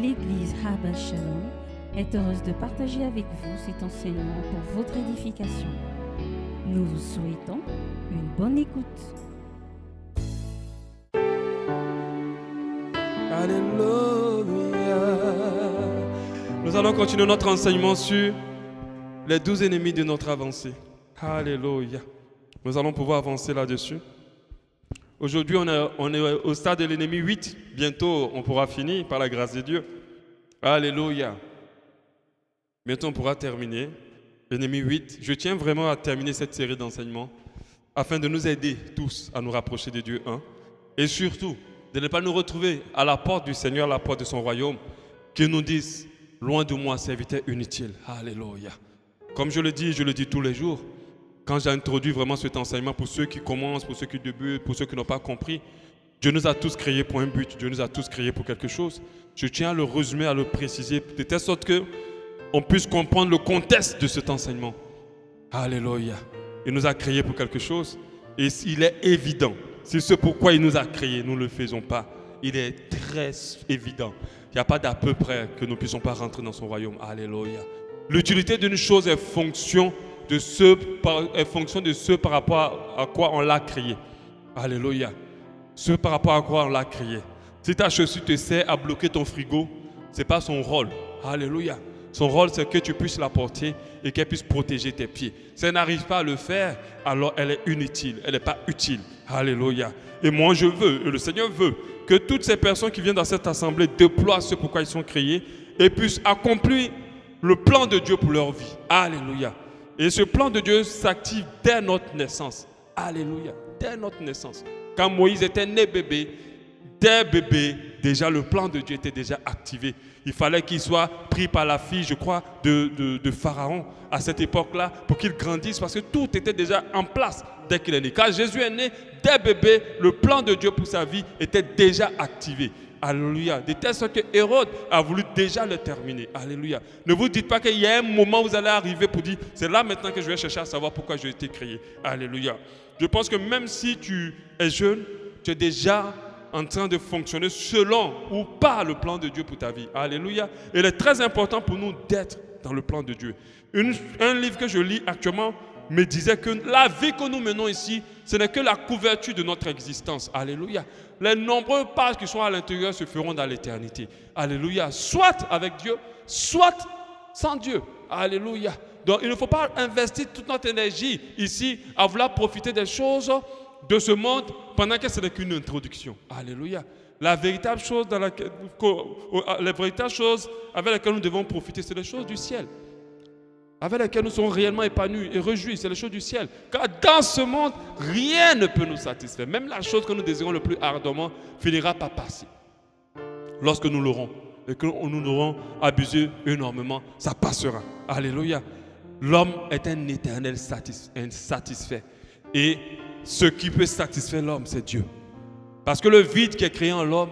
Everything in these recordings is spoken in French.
l'église Habal Shalom est heureuse de partager avec vous cet enseignement pour votre édification. Nous vous souhaitons une bonne écoute. Alléluia. Nous allons continuer notre enseignement sur les 12 ennemis de notre avancée. Alléluia. Nous allons pouvoir avancer là-dessus. Aujourd'hui, on est au stade de l'ennemi 8. Bientôt, on pourra finir par la grâce de Dieu. Alléluia. Bientôt, on pourra terminer. L'ennemi 8. Je tiens vraiment à terminer cette série d'enseignements afin de nous aider tous à nous rapprocher de Dieu 1. Et surtout, de ne pas nous retrouver à la porte du Seigneur, à la porte de son royaume, qui nous disent, loin de moi, serviteur inutile. Alléluia. Comme je le dis tous les jours, quand j'ai introduit vraiment cet enseignement pour ceux qui commencent, pour ceux qui débutent, pour ceux qui n'ont pas compris, Dieu nous a tous créés pour un but, Dieu nous a tous créés pour quelque chose. Je tiens à le résumer, à le préciser, de telle sorte qu'on puisse comprendre le contexte de cet enseignement. Alléluia. Il nous a créés pour quelque chose et il est évident. C'est ce pourquoi il nous a créés, nous ne le faisons pas. Il est très évident. Il n'y a pas d'à peu près que nous ne puissions pas rentrer dans son royaume. Alléluia. L'utilité d'une chose est fonction de ce par rapport à quoi on l'a créé. Alléluia. Ce par rapport à quoi on l'a créé. Si ta chaussure te sert à bloquer ton frigo, ce n'est pas son rôle. Alléluia. Son rôle, c'est que tu puisses la porter et qu'elle puisse protéger tes pieds. Si elle n'arrive pas à le faire, alors elle est inutile, elle n'est pas utile. Alléluia. Et moi, je veux, et le Seigneur veut, que toutes ces personnes qui viennent dans cette assemblée déploient ce pourquoi ils sont créés et puissent accomplir le plan de Dieu pour leur vie. Alléluia. Et ce plan de Dieu s'active dès notre naissance. Alléluia. Dès notre naissance. Quand Moïse était né bébé, dès bébé, déjà le plan de Dieu était déjà activé. Il fallait qu'il soit pris par la fille, je crois, de Pharaon à cette époque-là pour qu'il grandisse parce que tout était déjà en place dès qu'il est né. Quand Jésus est né, dès bébé, le plan de Dieu pour sa vie était déjà activé. Alléluia. De telle sorte que Hérode a voulu déjà le terminer. Alléluia. Ne vous dites pas qu'il y a un moment où vous allez arriver pour dire c'est là maintenant que je vais chercher à savoir pourquoi j'ai été créé. Alléluia. Je pense que même si tu es jeune, tu es déjà en train de fonctionner selon ou pas le plan de Dieu pour ta vie. Alléluia. Et il est très important pour nous d'être dans le plan de Dieu. Un livre que je lis actuellement me disait que la vie que nous menons ici, ce n'est que la couverture de notre existence. Alléluia. Les nombreux pages qui sont à l'intérieur se feront dans l'éternité. Alléluia. Soit avec Dieu, soit sans Dieu. Alléluia. Donc il ne faut pas investir toute notre énergie ici à vouloir profiter des choses de ce monde pendant que ce n'est qu'une introduction. Alléluia. La véritable chose les véritables choses avec lesquelles nous devons profiter, c'est les choses du ciel. Avec lesquelles nous sommes réellement épanouis et réjouis, c'est les choses du ciel. Car dans ce monde, rien ne peut nous satisfaire. Même la chose que nous désirons le plus ardemment finira par passer. Lorsque nous l'aurons et que nous aurons abusé énormément, ça passera. Alléluia. L'homme est un éternel insatisfait. Et ce qui peut satisfaire l'homme, c'est Dieu. Parce que le vide qui est créé en l'homme,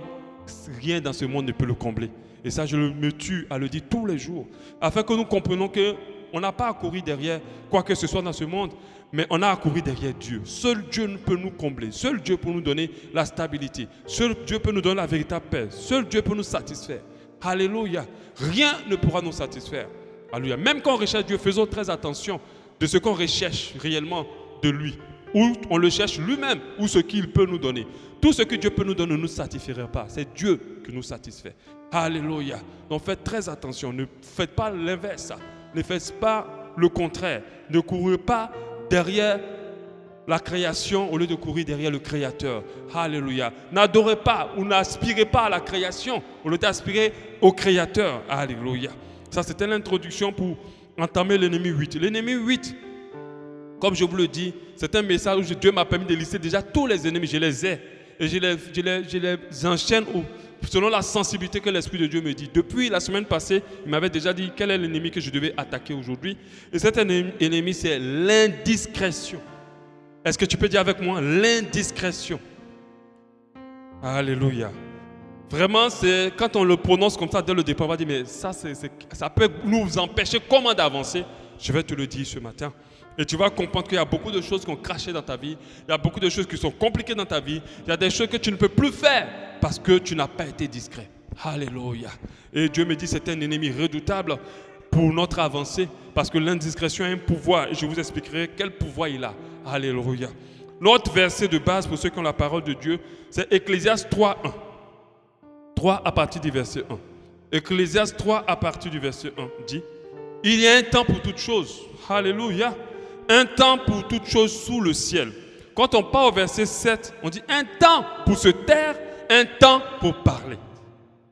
rien dans ce monde ne peut le combler. Et ça, je me tue à le dire tous les jours. Afin que nous comprenions qu'on n'a pas à courir derrière quoi que ce soit dans ce monde, mais on a à courir derrière Dieu. Seul Dieu peut nous combler. Seul Dieu peut nous donner la stabilité. Seul Dieu peut nous donner la véritable paix. Seul Dieu peut nous satisfaire. Alléluia. Rien ne pourra nous satisfaire. Alléluia. Même quand on recherche Dieu, faisons très attention de ce qu'on recherche réellement de lui. Ou on le cherche lui-même, ou ce qu'il peut nous donner. Tout ce que Dieu peut nous donner ne nous satisfera pas. C'est Dieu qui nous satisfait. Alléluia. Donc faites très attention. Ne faites pas l'inverse. Ne faites pas le contraire. Ne courez pas derrière la création au lieu de courir derrière le Créateur. Alléluia. N'adorez pas ou n'aspirez pas à la création au lieu d'aspirer au Créateur. Alléluia. Ça, c'était l'introduction pour entamer l'ennemi 8. L'ennemi 8, comme je vous le dis, c'est un message où Dieu m'a permis de lister déjà tous les ennemis. Je les ai. Et je les enchaîne selon la sensibilité que l'Esprit de Dieu me dit. Depuis la semaine passée, il m'avait déjà dit quel est l'ennemi que je devais attaquer aujourd'hui. Et cet ennemi, c'est l'indiscrétion. Est-ce que tu peux dire avec moi l'indiscrétion? Alléluia. Vraiment, c'est quand on le prononce comme ça dès le départ, on va dire mais ça peut nous empêcher comment d'avancer. Je vais te le dire ce matin. Et tu vas comprendre qu'il y a beaucoup de choses qui ont craché dans ta vie. Il y a beaucoup de choses qui sont compliquées dans ta vie. Il y a des choses que tu ne peux plus faire parce que tu n'as pas été discret. Alléluia. Et Dieu me dit c'est un ennemi redoutable pour notre avancée parce que l'indiscrétion a un pouvoir et je vous expliquerai quel pouvoir il a. Alléluia. Notre verset de base pour ceux qui ont la parole de Dieu, c'est Ecclésiaste 3:1. 3 à partir du verset 1. Ecclésiaste 3 à partir du verset 1 dit: il y a un temps pour toutes choses. Alléluia. Un temps pour toutes choses sous le ciel. Quand on part au verset 7, on dit un temps pour se taire, un temps pour parler.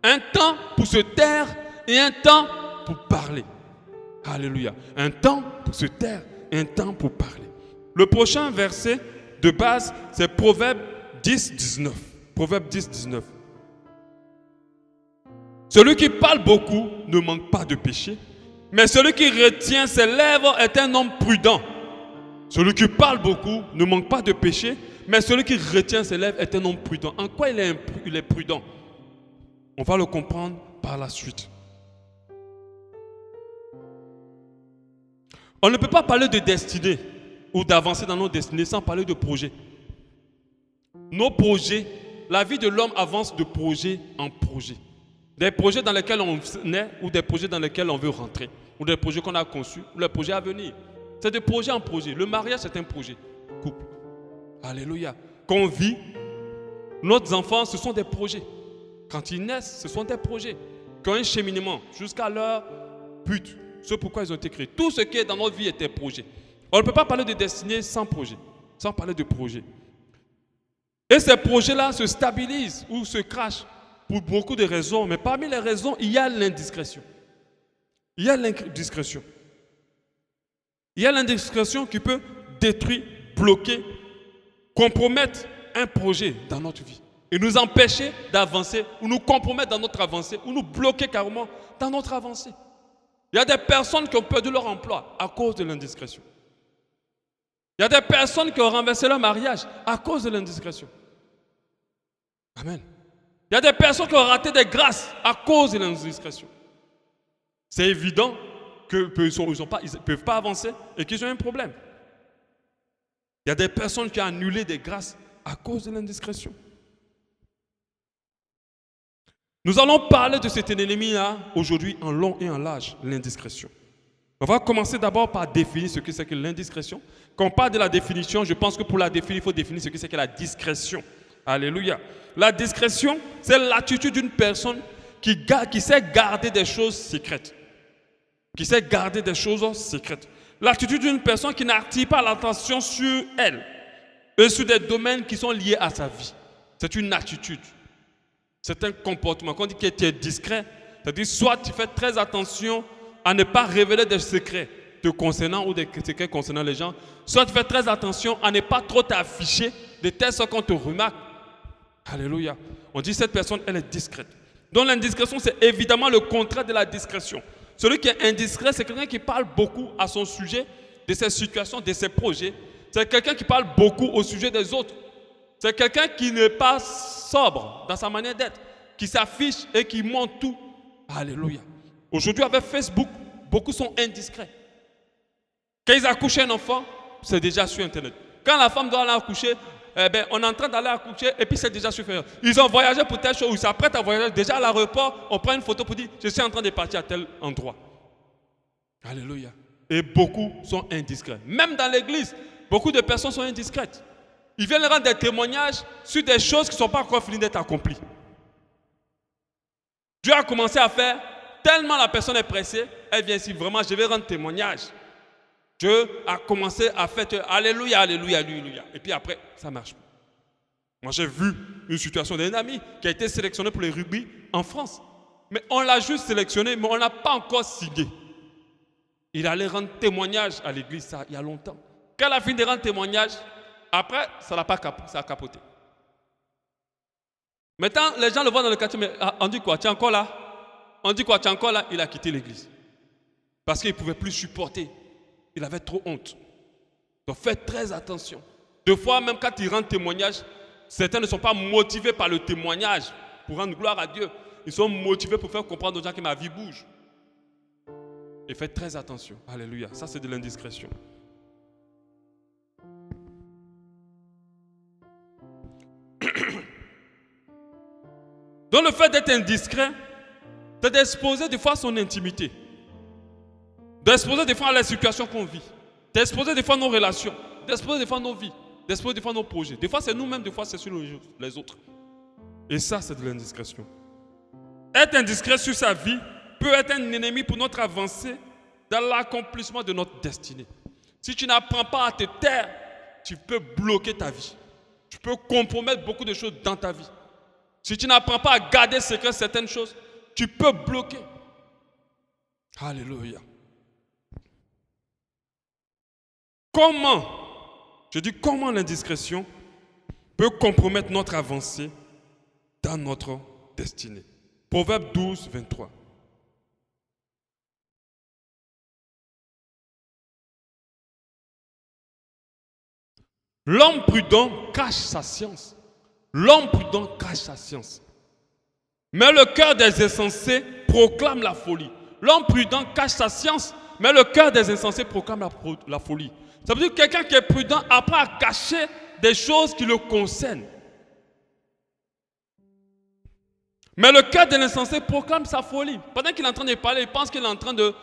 Un temps pour se taire et un temps pour parler. Alléluia. Un temps pour se taire et un temps pour parler. Le prochain verset de base, c'est Proverbe 10, 19. Proverbe 10, 19. Celui qui parle beaucoup ne manque pas de péché, mais celui qui retient ses lèvres est un homme prudent. Celui qui parle beaucoup ne manque pas de péché, mais celui qui retient ses lèvres est un homme prudent. En quoi il est prudent? On va le comprendre par la suite. On ne peut pas parler de destinée ou d'avancer dans nos destinées sans parler de projet. Nos projets, la vie de l'homme avance de projet en projet. Des projets dans lesquels on naît ou des projets dans lesquels on veut rentrer. Ou des projets qu'on a conçus ou des projets à venir. C'est de projet en projet. Le mariage, c'est un projet. Couple. Alléluia. Quand on vit, nos enfants, ce sont des projets. Quand ils naissent, ce sont des projets. Quand un cheminement, jusqu'à leur but, ce pourquoi ils ont été créés. Tout ce qui est dans notre vie est des projets. On ne peut pas parler de destinée sans projet, sans parler de projet. Et ces projets-là se stabilisent ou se crachent pour beaucoup de raisons. Mais parmi les raisons, il y a l'indiscrétion. Il y a l'indiscrétion. Il y a l'indiscrétion qui peut détruire, bloquer, compromettre un projet dans notre vie. Et nous empêcher d'avancer, ou nous compromettre dans notre avancée, ou nous bloquer carrément dans notre avancée. Il y a des personnes qui ont perdu leur emploi à cause de l'indiscrétion. Il y a des personnes qui ont renversé leur mariage à cause de l'indiscrétion. Amen. Il y a des personnes qui ont raté des grâces à cause de l'indiscrétion. C'est évident qu'ils ne peuvent pas avancer et qu'ils ont un problème. Il y a des personnes qui ont annulé des grâces à cause de l'indiscrétion. Nous allons parler de cet ennemi-là aujourd'hui en long et en large, l'indiscrétion. On va commencer d'abord par définir ce que c'est que l'indiscrétion. Quand on parle de la définition, je pense que pour la définir, il faut définir ce que c'est que la discrétion. Alléluia. La discrétion, c'est l'attitude d'une personne qui sait garder des choses secrètes. Qui sait garder des choses secrètes. L'attitude d'une personne qui n'attire pas l'attention sur elle et sur des domaines qui sont liés à sa vie. C'est une attitude. C'est un comportement. Quand on dit que tu es discret, c'est-à-dire soit tu fais très attention à ne pas révéler des secrets te concernant ou des secrets concernant les gens, soit tu fais très attention à ne pas trop t'afficher de telle sorte qu'on te remarque. Alléluia. On dit cette personne, elle est discrète. Donc l'indiscrétion, c'est évidemment le contraire de la discrétion. Celui qui est indiscret, c'est quelqu'un qui parle beaucoup à son sujet, de ses situations, de ses projets. C'est quelqu'un qui parle beaucoup au sujet des autres. C'est quelqu'un qui n'est pas sobre dans sa manière d'être, qui s'affiche et qui montre tout. Alléluia. Aujourd'hui, avec Facebook, beaucoup sont indiscrets. Quand ils accouchent un enfant, c'est déjà sur Internet. Quand la femme doit aller accoucher, on est en train d'aller accoucher et puis c'est déjà sur Facebook. Ils ont voyagé pour telle chose, ils s'apprêtent à voyager. Déjà à l'aéroport, on prend une photo pour dire « Je suis en train de partir à tel endroit ». Alléluia. Et beaucoup sont indiscrets. Même dans l'église, beaucoup de personnes sont indiscrètes. Ils viennent rendre des témoignages sur des choses qui ne sont pas encore finies d'être accomplies. Dieu a commencé à faire, tellement la personne est pressée, elle vient ici, vraiment, je vais rendre témoignage. Dieu a commencé à faire, alléluia, alléluia, alléluia. Et puis après, ça ne marche pas. Moi, j'ai vu une situation d'un ami qui a été sélectionné pour le rugby en France. Mais on l'a juste sélectionné, mais on n'a pas encore signé. Il allait rendre témoignage à l'église, ça, il y a longtemps. Quand il a fini de rendre témoignage, après, ça n'a pas ça a capoté. Maintenant, les gens le voient dans le quartier, mais on dit quoi? Tu es encore là? On dit quoi? Tu es encore là? Il a quitté l'église. Parce qu'il ne pouvait plus supporter. Il avait trop honte. Donc faites très attention. Deux fois, même quand ils rendent témoignage, certains ne sont pas motivés par le témoignage pour rendre gloire à Dieu. Ils sont motivés pour faire comprendre aux gens que ma vie bouge. Et faites très attention. Alléluia. Ça, c'est de l'indiscrétion. Donc le fait d'être indiscret, c'est d'exposer des fois son intimité, d'exposer des fois à la situation qu'on vit, d'exposer des fois nos relations, d'exposer des fois nos vies, d'exposer des fois nos projets. Des fois c'est nous-mêmes, des fois c'est sur les autres. Et ça c'est de l'indiscrétion. Être indiscret sur sa vie peut être un ennemi pour notre avancée dans l'accomplissement de notre destinée. Si tu n'apprends pas à te taire, tu peux bloquer ta vie. Tu peux compromettre beaucoup de choses dans ta vie. Si tu n'apprends pas à garder secret certaines choses, tu peux bloquer. Alléluia. Comment l'indiscrétion peut compromettre notre avancée dans notre destinée. Proverbe 12, 23. L'homme prudent cache sa science. L'homme prudent cache sa science. Mais le cœur des insensés proclame la folie. L'homme prudent cache sa science, mais le cœur des insensés proclame la folie. Ça veut dire que quelqu'un qui est prudent apprend à cacher des choses qui le concernent. Mais le cœur de l'insensé proclame sa folie. Pendant qu'il est en train de parler, il pense qu'il est en train de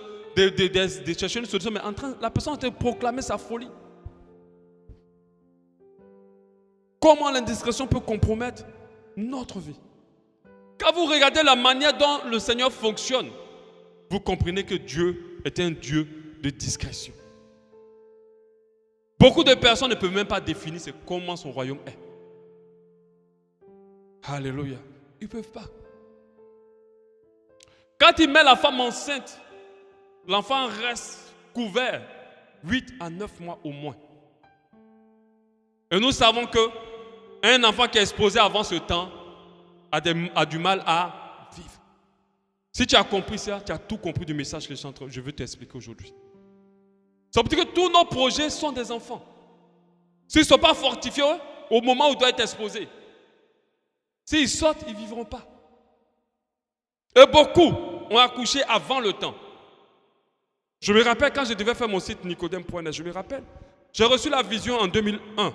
chercher une solution, mais la personne est en train de proclamer sa folie. Comment l'indiscrétion peut compromettre notre vie? Quand vous regardez la manière dont le Seigneur fonctionne, vous comprenez que Dieu est un Dieu de discrétion. Beaucoup de personnes ne peuvent même pas définir comment son royaume est. Alléluia. Ils ne peuvent pas. Quand il met la femme enceinte, l'enfant reste couvert 8 à 9 mois au moins. Et nous savons qu'un enfant qui est exposé avant ce temps a du mal à vivre. Si tu as compris ça, tu as tout compris du message que je veux t'expliquer aujourd'hui. Ça veut dire que tous nos projets sont des enfants. S'ils ne sont pas fortifiés au moment où ils doivent être exposés, s'ils sortent, ils ne vivront pas. Et beaucoup ont accouché avant le temps. Je me rappelle quand je devais faire mon site nicodème.net, je me rappelle. J'ai reçu la vision en 2001.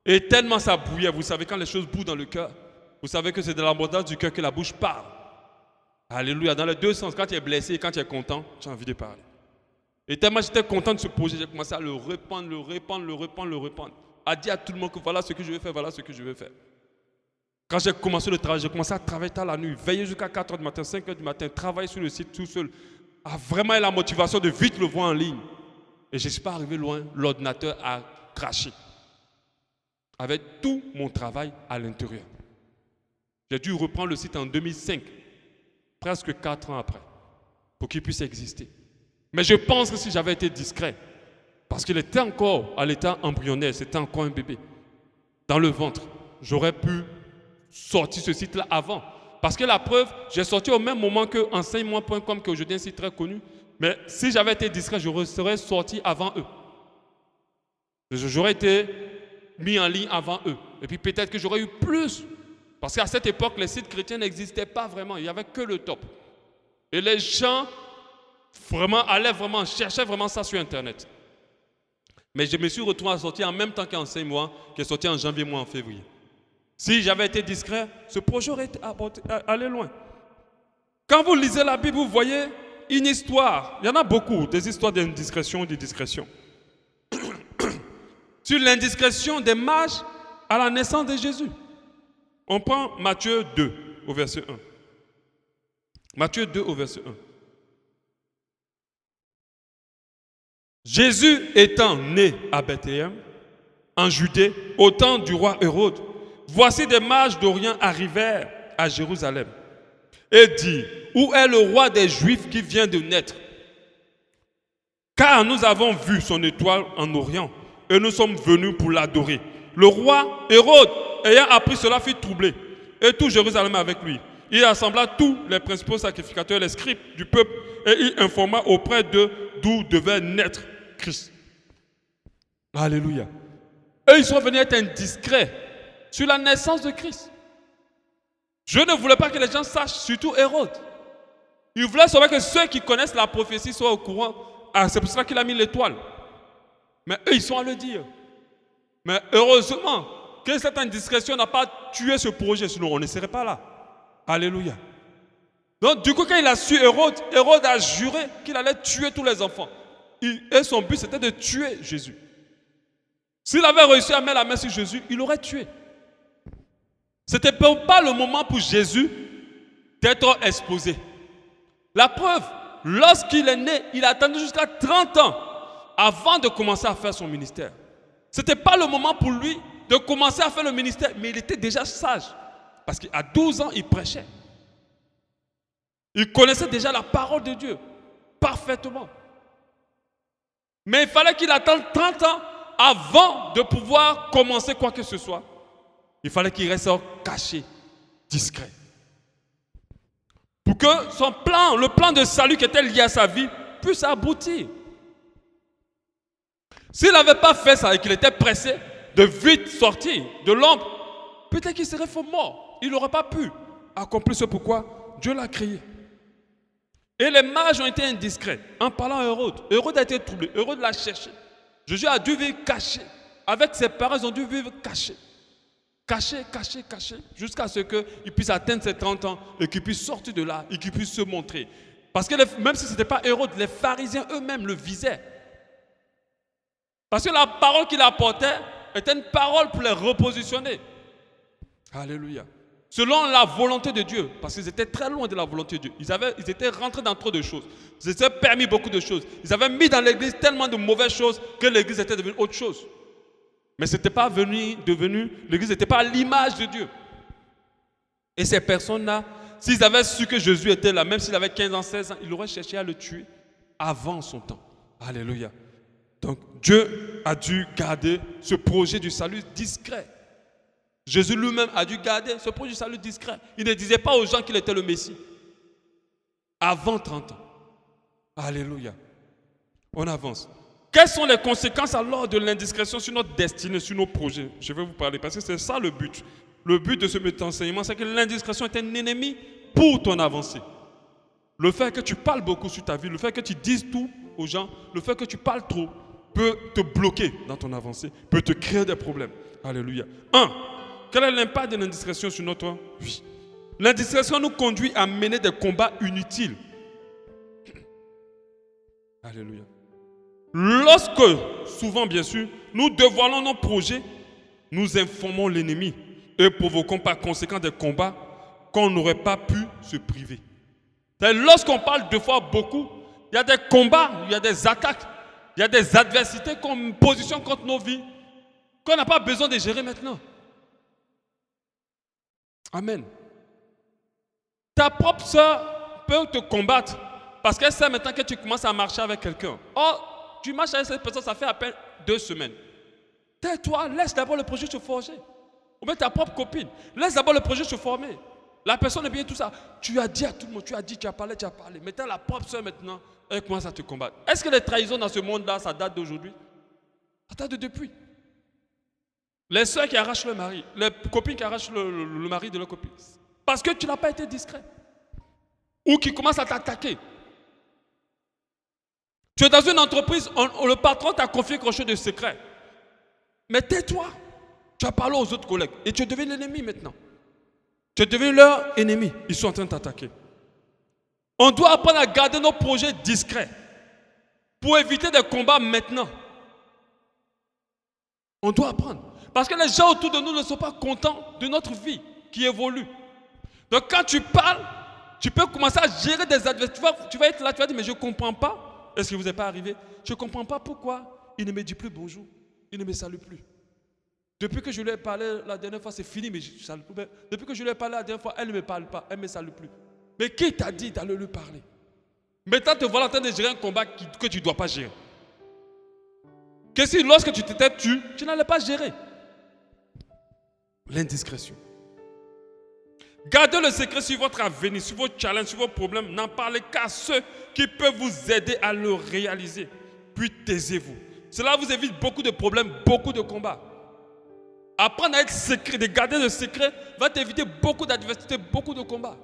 Et tellement ça bouillait, vous savez, quand les choses bouillent dans le cœur, vous savez que c'est de l'abondance du cœur que la bouche parle. Alléluia, dans les deux sens, quand tu es blessé et quand tu es content, tu as envie de parler. Et tellement j'étais content de ce projet, j'ai commencé à le répandre, à dire à tout le monde que voilà ce que je vais faire, voilà ce que je vais faire. Quand j'ai commencé le travail, j'ai commencé à travailler tard la nuit, veiller jusqu'à 4h du matin, 5h du matin, travailler sur le site tout seul, à vraiment eu la motivation de vite le voir en ligne. Et je ne suis pas arrivé loin, l'ordinateur a craché. Avec tout mon travail à l'intérieur. J'ai dû reprendre le site en 2005, presque 4 ans après, pour qu'il puisse exister. Mais je pense que si j'avais été discret, parce qu'il était encore à l'état embryonnaire, c'était encore un bébé, dans le ventre, j'aurais pu sortir ce site-là avant. Parce que la preuve, j'ai sorti au même moment que enseignement.com, qui est aujourd'hui un site très connu. Mais si j'avais été discret, je serais sorti avant eux. J'aurais été mis en ligne avant eux. Et puis peut-être que j'aurais eu plus. Parce qu'à cette époque, les sites chrétiens n'existaient pas vraiment. Il n'y avait que le top. Et les gens cherchaient vraiment ça sur Internet. Mais je me suis retrouvé à sortir en même temps qu'enseignement, qui est sorti en janvier, en février. Si j'avais été discret, ce projet aurait allé loin. Quand vous lisez la Bible, vous voyez une histoire. Il y en a beaucoup, des histoires d'indiscrétion et de discrétion. Sur l'indiscrétion des mages à la naissance de Jésus. On prend Matthieu 2 au verset 1. Matthieu 2 au verset 1. Jésus étant né à Bethléem, en Judée, au temps du roi Hérode, voici des mages d'Orient arrivèrent à Jérusalem et dit, où est le roi des Juifs qui vient de naître? Car nous avons vu son étoile en Orient et nous sommes venus pour l'adorer. Le roi Hérode, ayant appris cela, fut troublé et tout Jérusalem avec lui. Il assembla tous les principaux sacrificateurs, les scribes du peuple et il informa auprès d'eux d'où devait naître Christ. Alléluia. Et ils sont venus être indiscrets sur la naissance de Christ. Je ne voulais pas que les gens sachent, surtout Hérode. Il voulait savoir que ceux qui connaissent la prophétie soient au courant. Ah, c'est pour ça qu'il a mis l'étoile. Mais eux, ils sont à le dire. Mais heureusement que cette indiscrétion n'a pas tué ce projet, sinon on ne serait pas là. Alléluia. Donc du coup, quand il a su Hérode a juré qu'il allait tuer tous les enfants. Et son but, c'était de tuer Jésus. S'il avait réussi à mettre la main sur Jésus, il l'aurait tué. Ce n'était pas le moment pour Jésus d'être exposé. La preuve, lorsqu'il est né, il a attendu jusqu'à 30 ans avant de commencer à faire son ministère. Ce n'était pas le moment pour lui de commencer à faire le ministère, mais il était déjà sage. Parce qu'à 12 ans, il prêchait. Il connaissait déjà la parole de Dieu parfaitement. Mais il fallait qu'il attende 30 ans avant de pouvoir commencer quoi que ce soit. Il fallait qu'il reste caché, discret. Pour que son plan, le plan de salut qui était lié à sa vie, puisse aboutir. S'il n'avait pas fait ça et qu'il était pressé de vite sortir de l'ombre, peut-être qu'il serait mort. Il n'aurait pas pu accomplir ce pourquoi Dieu l'a créé. Et les mages ont été indiscrets en parlant à Hérode. Hérode a été troublé. Hérode l'a cherché. Jésus a dû vivre caché. Avec ses parents, ils ont dû vivre caché. Caché, jusqu'à ce qu'il puisse atteindre ses 30 ans et qu'il puisse sortir de là et qu'il puisse se montrer. Parce que même si ce n'était pas Hérode, les pharisiens eux-mêmes le visaient. Parce que la parole qu'il apportait était une parole pour les repositionner. Alléluia. Selon la volonté de Dieu, parce qu'ils étaient très loin de la volonté de Dieu. Ils étaient rentrés dans trop de choses. Ils s'étaient permis beaucoup de choses. Ils avaient mis dans l'église tellement de mauvaises choses que l'église était devenue autre chose. Mais ce n'était pas l'église n'était pas à l'image de Dieu. Et ces personnes-là, s'ils avaient su que Jésus était là, même s'il avait 15 ans, 16 ans, ils auraient cherché à le tuer avant son temps. Alléluia. Donc Dieu a dû garder ce projet du salut discret. Jésus lui-même a dû garder ce projet du salut discret. Il ne disait pas aux gens qu'il était le Messie. Avant 30 ans. Alléluia. On avance. Quelles sont les conséquences alors de l'indiscrétion sur notre destinée, sur nos projets? Je vais vous parler parce que c'est ça le but. Le but de cet enseignement, c'est que l'indiscrétion est un ennemi pour ton avancée. Le fait que tu parles beaucoup sur ta vie, le fait que tu dises tout aux gens, le fait que tu parles trop, peut te bloquer dans ton avancée, peut te créer des problèmes. Alléluia. 1. Quel est l'impact de l'indiscrétion sur notre vie? L'indiscrétion nous conduit à mener des combats inutiles. Alléluia. Lorsque, souvent bien sûr, nous dévoilons nos projets, nous informons l'ennemi et provoquons par conséquent des combats qu'on n'aurait pas pu se priver. Lorsqu'on parle deux fois beaucoup, il y a des combats, il y a des attaques, il y a des adversités qu'on positionne contre nos vies qu'on n'a pas besoin de gérer maintenant. Amen. Ta propre soeur peut te combattre parce qu'elle sait maintenant que tu commences à marcher avec quelqu'un. Or, tu marches avec cette personne, ça fait à peine 2 semaines. Tais-toi, laisse d'abord le projet se forger. Ou même ta propre copine, laisse d'abord le projet se former. La personne est bien tout ça. Tu as dit à tout le monde, tu as parlé. Maintenant, la propre soeur maintenant, elle commence à te combattre. Est-ce que les trahisons dans ce monde-là, ça date d'aujourd'hui? Ça date de depuis. Les soeurs qui arrachent le mari, les copines qui arrachent le mari de leur copine. Parce que tu n'as pas été discret. Ou qui commencent à t'attaquer. Tu es dans une entreprise, le patron t'a confié quelque chose de secret. Mais tais-toi. Tu as parlé aux autres collègues et tu es devenu l'ennemi maintenant. Tu es devenu leur ennemi. Ils sont en train de t'attaquer. On doit apprendre à garder nos projets discrets pour éviter des combats maintenant. On doit apprendre. Parce que les gens autour de nous ne sont pas contents de notre vie qui évolue. Donc quand tu parles, tu peux commencer à gérer des adversaires. Tu vas être là, tu vas dire, mais je ne comprends pas. Est-ce que vous n'êtes pas arrivé? Je ne comprends pas pourquoi il ne me dit plus bonjour. Il ne me salue plus. Depuis que je lui ai parlé la dernière fois, c'est fini, mais je ne salue plus. Depuis que je lui ai parlé la dernière fois, elle ne me parle pas, elle ne me salue plus. Mais qui t'a dit d'aller lui parler? Maintenant, te voilà en train de gérer un combat que tu ne dois pas gérer. Que si lorsque tu t'étais tu n'allais pas gérer. L'indiscrétion. Gardez le secret sur votre avenir, sur vos challenges, sur vos problèmes. N'en parlez qu'à ceux qui peuvent vous aider à le réaliser. Puis taisez-vous. Cela vous évite beaucoup de problèmes, beaucoup de combats. Apprendre à être secret, de garder le secret, va t'éviter beaucoup d'adversités, beaucoup de combats.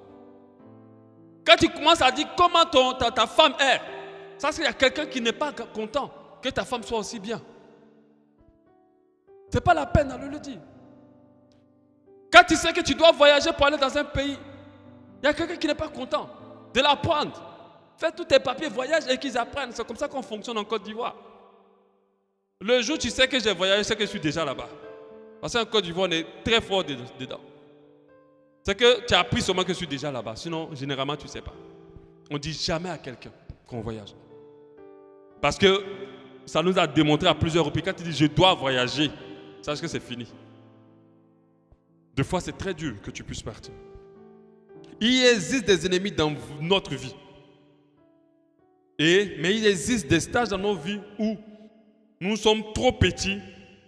Quand tu commences à dire comment ta femme est, ça c'est qu'il y a quelqu'un qui n'est pas content que ta femme soit aussi bien. Ce n'est pas la peine de le dire. Quand tu sais que tu dois voyager pour aller dans un pays, Il y a quelqu'un qui n'est pas content de l'apprendre. Fais tous tes papiers, voyage et qu'ils apprennent. C'est comme ça qu'on fonctionne en Côte d'Ivoire. Le jour où tu sais que j'ai voyagé, c'est que je suis déjà là-bas. Parce qu'en Côte d'Ivoire, on est très fort dedans. C'est que tu as appris seulement que je suis déjà là-bas. Sinon, généralement, tu ne sais pas. On ne dit jamais à quelqu'un qu'on voyage. Parce que ça nous a démontré à plusieurs reprises. Quand tu dis je dois voyager, sache que c'est fini. Des fois, c'est très dur que tu puisses partir. Il existe des ennemis dans notre vie. Mais il existe des stages dans nos vies où nous sommes trop petits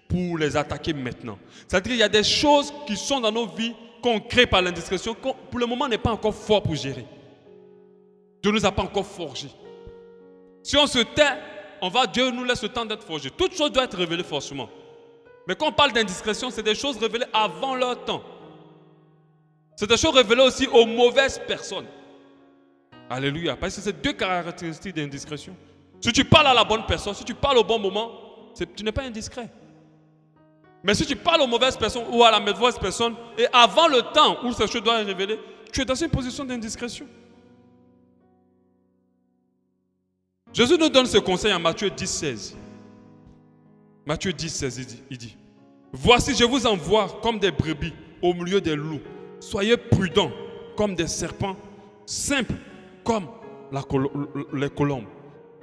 pour les attaquer maintenant. C'est-à-dire qu'il y a des choses qui sont dans nos vies qu'on crée par l'indiscrétion, qu'on pour le moment n'est pas encore fort pour gérer. Dieu ne nous a pas encore forgés. Si on se tait, Dieu nous laisse le temps d'être forgés. Toute chose doit être révélée forcément. Mais quand on parle d'indiscrétion, c'est des choses révélées avant leur temps. C'est des choses révélées aussi aux mauvaises personnes. Alléluia. Parce que c'est deux caractéristiques d'indiscrétion. Si tu parles à la bonne personne, si tu parles au bon moment, tu n'es pas indiscret. Mais si tu parles aux mauvaises personnes ou à la mauvaise personne, et avant le temps où ces choses doivent être révélées, tu es dans une position d'indiscrétion. Jésus nous donne ce conseil en Matthieu 10, 16. Matthieu 10, 16, il dit, « Voici, je vous envoie comme des brebis au milieu des loups. Soyez prudents comme des serpents, simples comme les colombes. »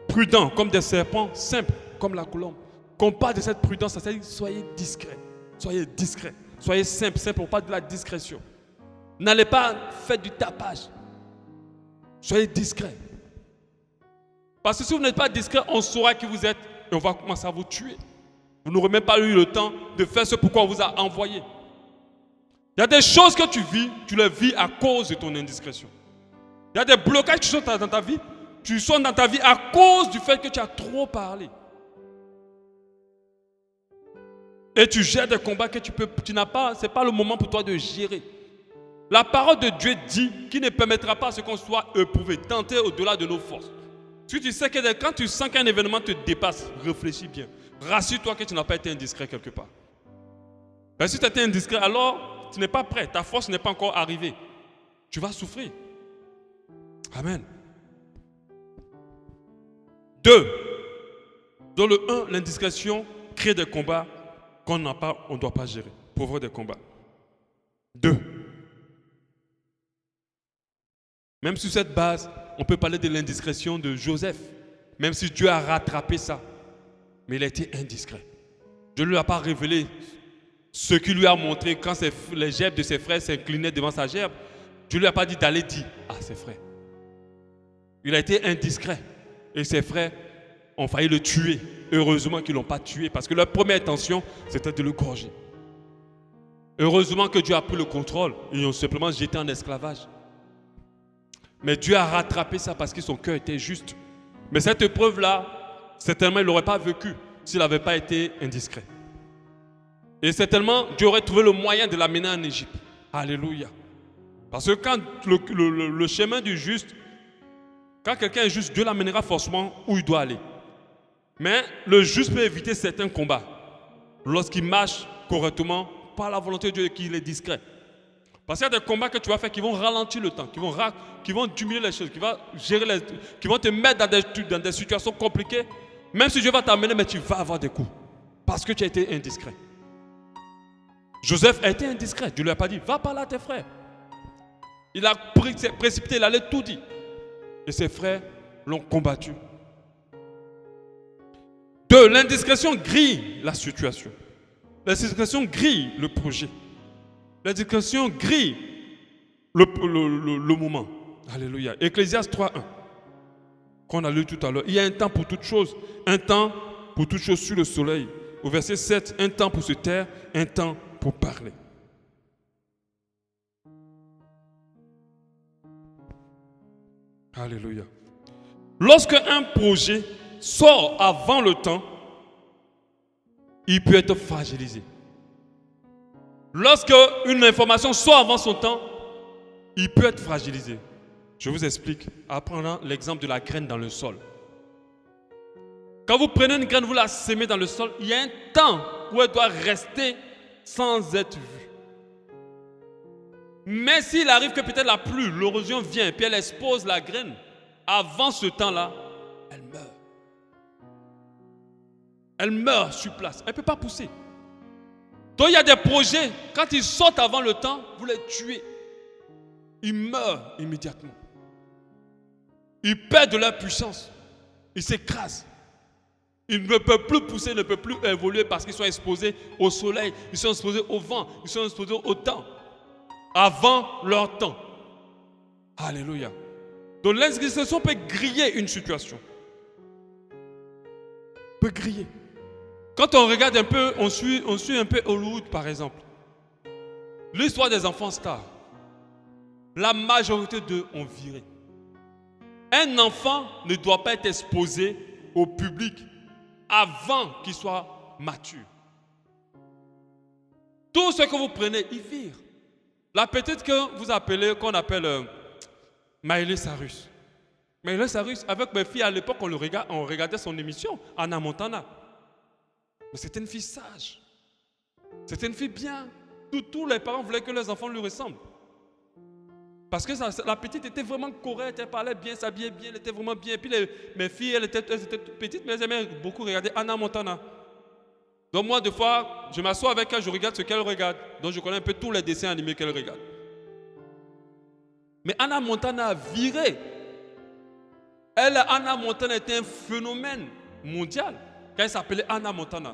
Prudents comme des serpents, simples comme la colombe. Qu'on parle de cette prudence, ça veut dire soyez discrets, soyez simples, on parle de la discrétion. N'allez pas faire du tapage. Soyez discrets. Parce que si vous n'êtes pas discret, on saura qui vous êtes et on va commencer à vous tuer. Vous n'aurez même pas eu le temps de faire ce pourquoi on vous a envoyé. Il y a des choses que tu vis, tu les vis à cause de ton indiscrétion. Il y a des blocages qui sont dans ta vie, tu sont dans ta vie à cause du fait que tu as trop parlé. Et tu gères des combats que tu n'as pas, ce n'est pas le moment pour toi de gérer. La parole de Dieu dit qu'il ne permettra pas à ce qu'on soit éprouvé, tenté au-delà de nos forces. Si tu sais que quand tu sens qu'un événement te dépasse, réfléchis bien. Rassure-toi que tu n'as pas été indiscret quelque part. Mais si tu as été indiscret, alors tu n'es pas prêt, ta force n'est pas encore arrivée. Tu vas souffrir. Amen. 2. Dans le 1, l'indiscrétion crée des combats qu'on n'a pas, on ne doit pas gérer. Pauvre des combats. 2. Même sur cette base, on peut parler de l'indiscrétion de Joseph. Même si Dieu a rattrapé ça. Mais il a été indiscret. Dieu ne lui a pas révélé ce qu'il lui a montré quand les gerbes de ses frères s'inclinaient devant sa gerbe. Dieu ne lui a pas dit d'aller dire à ses frères. Il a été indiscret. Et ses frères ont failli le tuer. Heureusement qu'ils ne l'ont pas tué parce que leur première intention, c'était de le gorger. Heureusement que Dieu a pris le contrôle et ils ont simplement jeté en esclavage. Mais Dieu a rattrapé ça parce que son cœur était juste. Mais cette épreuve-là, certainement, il ne l'aurait pas vécu s'il n'avait pas été indiscret. Et certainement, Dieu aurait trouvé le moyen de l'amener en Égypte. Alléluia. Parce que quand le chemin du juste, quand quelqu'un est juste, Dieu l'amènera forcément où il doit aller. Mais le juste peut éviter certains combats lorsqu'il marche correctement par la volonté de Dieu et qu'il est discret. Parce qu'il y a des combats que tu vas faire qui vont ralentir le temps, qui vont diminuer les choses, qui vont te mettre dans des situations compliquées. Même si Dieu va t'amener, mais tu vas avoir des coups. Parce que tu as été indiscret. Joseph a été indiscret. Dieu ne lui a pas dit, va parler à tes frères. Il a précipité, il allait tout dire. Et ses frères l'ont combattu. 2. L'indiscrétion grille la situation. L'indiscrétion grille le projet. L'indiscrétion grille le moment. Alléluia. Ecclésiaste 3.1 qu'on a lu tout à l'heure. Il y a un temps pour toute chose. Un temps pour toute chose sous le soleil. Au verset 7, un temps pour se taire, un temps pour parler. Alléluia. Lorsque un projet sort avant le temps, il peut être fragilisé. Lorsque une information sort avant son temps, il peut être fragilisé. Je vous explique en prenant l'exemple de la graine dans le sol. Quand vous prenez une graine, vous la semez dans le sol, il y a un temps où elle doit rester sans être vue. Mais s'il arrive que peut-être la pluie, l'érosion vient, puis elle expose la graine, avant ce temps-là, elle meurt. Elle meurt sur place. Elle ne peut pas pousser. Donc il y a des projets, quand ils sortent avant le temps, vous les tuez. Ils meurent immédiatement. Ils perdent de leur puissance. Ils s'écrasent. Ils ne peuvent plus pousser, ne peuvent plus évoluer parce qu'ils sont exposés au soleil, ils sont exposés au vent, ils sont exposés au temps. Avant leur temps. Alléluia. Donc l'indiscrétion peut griller une situation. Peut griller. Quand on regarde un peu, on suit un peu Hollywood par exemple. L'histoire des enfants stars. La majorité d'eux ont viré. Un enfant ne doit pas être exposé au public avant qu'il soit mature. Tout ce que vous prenez, il vire. La petite qu'on appelle Miley Cyrus. Miley Cyrus, avec mes filles à l'époque, on regardait son émission, Hannah Montana. Mais c'était une fille sage. C'était une fille bien. Tous les parents voulaient que leurs enfants lui ressemblent. Parce que la petite était vraiment correcte, elle parlait bien, s'habillait bien, elle était vraiment bien. Et puis mes filles, elles étaient toutes petites, mais elles aimaient beaucoup regarder Hannah Montana. Donc moi, des fois, je m'assois avec elle, je regarde ce qu'elle regarde. Donc je connais un peu tous les dessins animés qu'elle regarde. Mais Hannah Montana a viré. Hannah Montana était un phénomène mondial. Quand elle s'appelait Hannah Montana.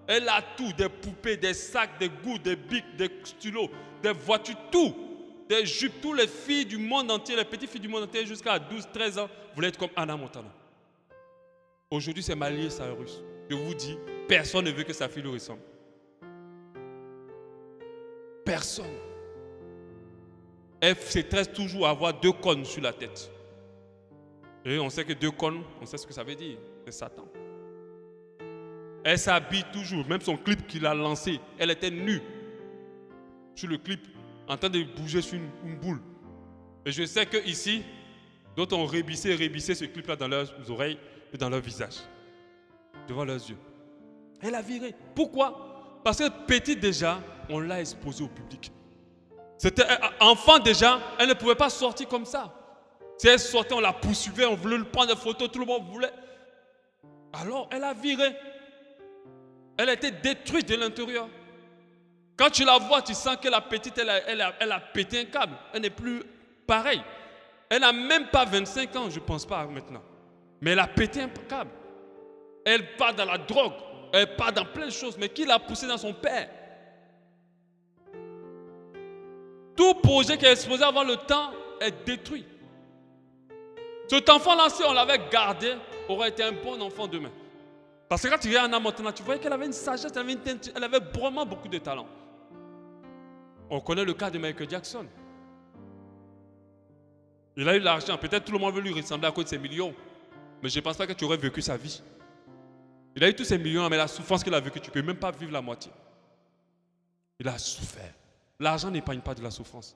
Elle a tout, des poupées, des sacs, des gouttes, des bics, des stylos, des voitures, tout. Des jupes, toutes les filles du monde entier, les petites filles du monde entier jusqu'à 12-13 ans, voulaient être comme Hannah Montana. Aujourd'hui, c'est Miley Cyrus. Je vous dis, personne ne veut que sa fille lui ressemble. Personne. Elle se stresse toujours à avoir 2 cônes sur la tête. Et on sait que 2 cônes, on sait ce que ça veut dire. C'est Satan. Elle s'habille toujours, même son clip qu'il a lancé, elle était nue sur le clip, en train de bouger sur une boule. Et je sais qu'ici, d'autres ont rébissé ce clip-là dans leurs oreilles et dans leur visage, devant leurs yeux. Elle a viré. Pourquoi? Parce que petite déjà, on l'a exposée au public. C'était enfant déjà, elle ne pouvait pas sortir comme ça. Si elle sortait, on la poursuivait, on voulait lui prendre des photos, tout le monde voulait. Alors, elle a viré. Elle a été détruite de l'intérieur. Quand tu la vois, tu sens que la petite, elle a pété un câble. Elle n'est plus pareille. Elle n'a même pas 25 ans, je ne pense pas maintenant. Mais elle a pété un câble. Elle part dans la drogue. Elle part dans plein de choses. Mais qui l'a poussée dans son père? Tout projet qui est exposé avant le temps est détruit. Cet enfant-là, si on l'avait gardé, aurait été un bon enfant demain. Parce que quand tu regardes Hannah Montana, tu voyais qu'elle avait une sagesse, elle avait vraiment beaucoup de talent. On connaît le cas de Michael Jackson. Il a eu l'argent. Peut-être tout le monde veut lui ressembler à cause de ses millions. Mais je ne pense pas que tu aurais vécu sa vie. Il a eu tous ses millions, mais la souffrance qu'il a vécue, tu ne peux même pas vivre la moitié. Il a souffert. L'argent n'épargne pas de la souffrance.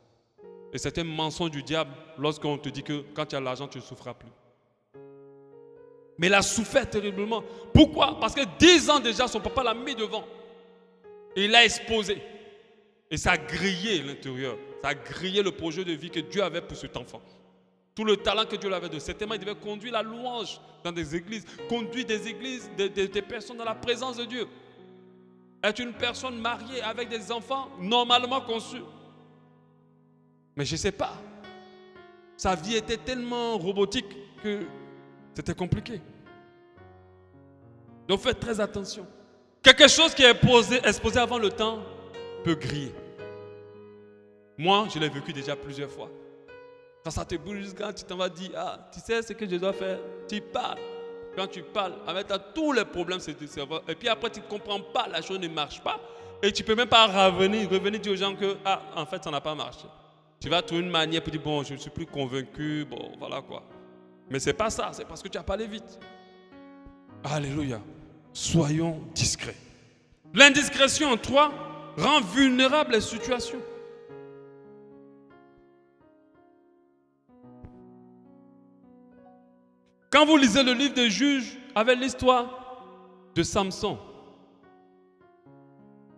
Et c'est un mensonge du diable lorsqu'on te dit que quand tu as l'argent, tu ne souffras plus. Mais il a souffert terriblement. Pourquoi? Parce que 10 ans déjà, son papa l'a mis devant. Et il l'a exposé. Et ça a grillé l'intérieur. Ça a grillé le projet de vie que Dieu avait pour cet enfant. Tout le talent que Dieu lui avait donné. Certainement, il devait conduire la louange dans des églises. Conduire des églises, des personnes dans la présence de Dieu. Être une personne mariée avec des enfants normalement conçus. Mais je ne sais pas. Sa vie était tellement robotique que c'était compliqué. Donc faites très attention. Quelque chose qui est exposé avant le temps peut griller. Moi, je l'ai vécu déjà plusieurs fois. Quand ça te bouge, quand tu t'en vas dire, tu sais ce que je dois faire, tu parles. Quand tu parles, avec tous les problèmes, c'est de cerveau. Et puis après, tu ne comprends pas, la chose ne marche pas. Et tu ne peux même pas revenir dire aux gens que, en fait, ça n'a pas marché. Tu vas trouver une manière pour dire, bon, je ne suis plus convaincu, bon, voilà quoi. Mais ce n'est pas ça, c'est parce que tu as parlé vite. Alléluia. Soyons discrets. L'indiscrétion en 3 rend vulnérable les situations. Quand vous lisez le livre des Juges avec l'histoire de Samson,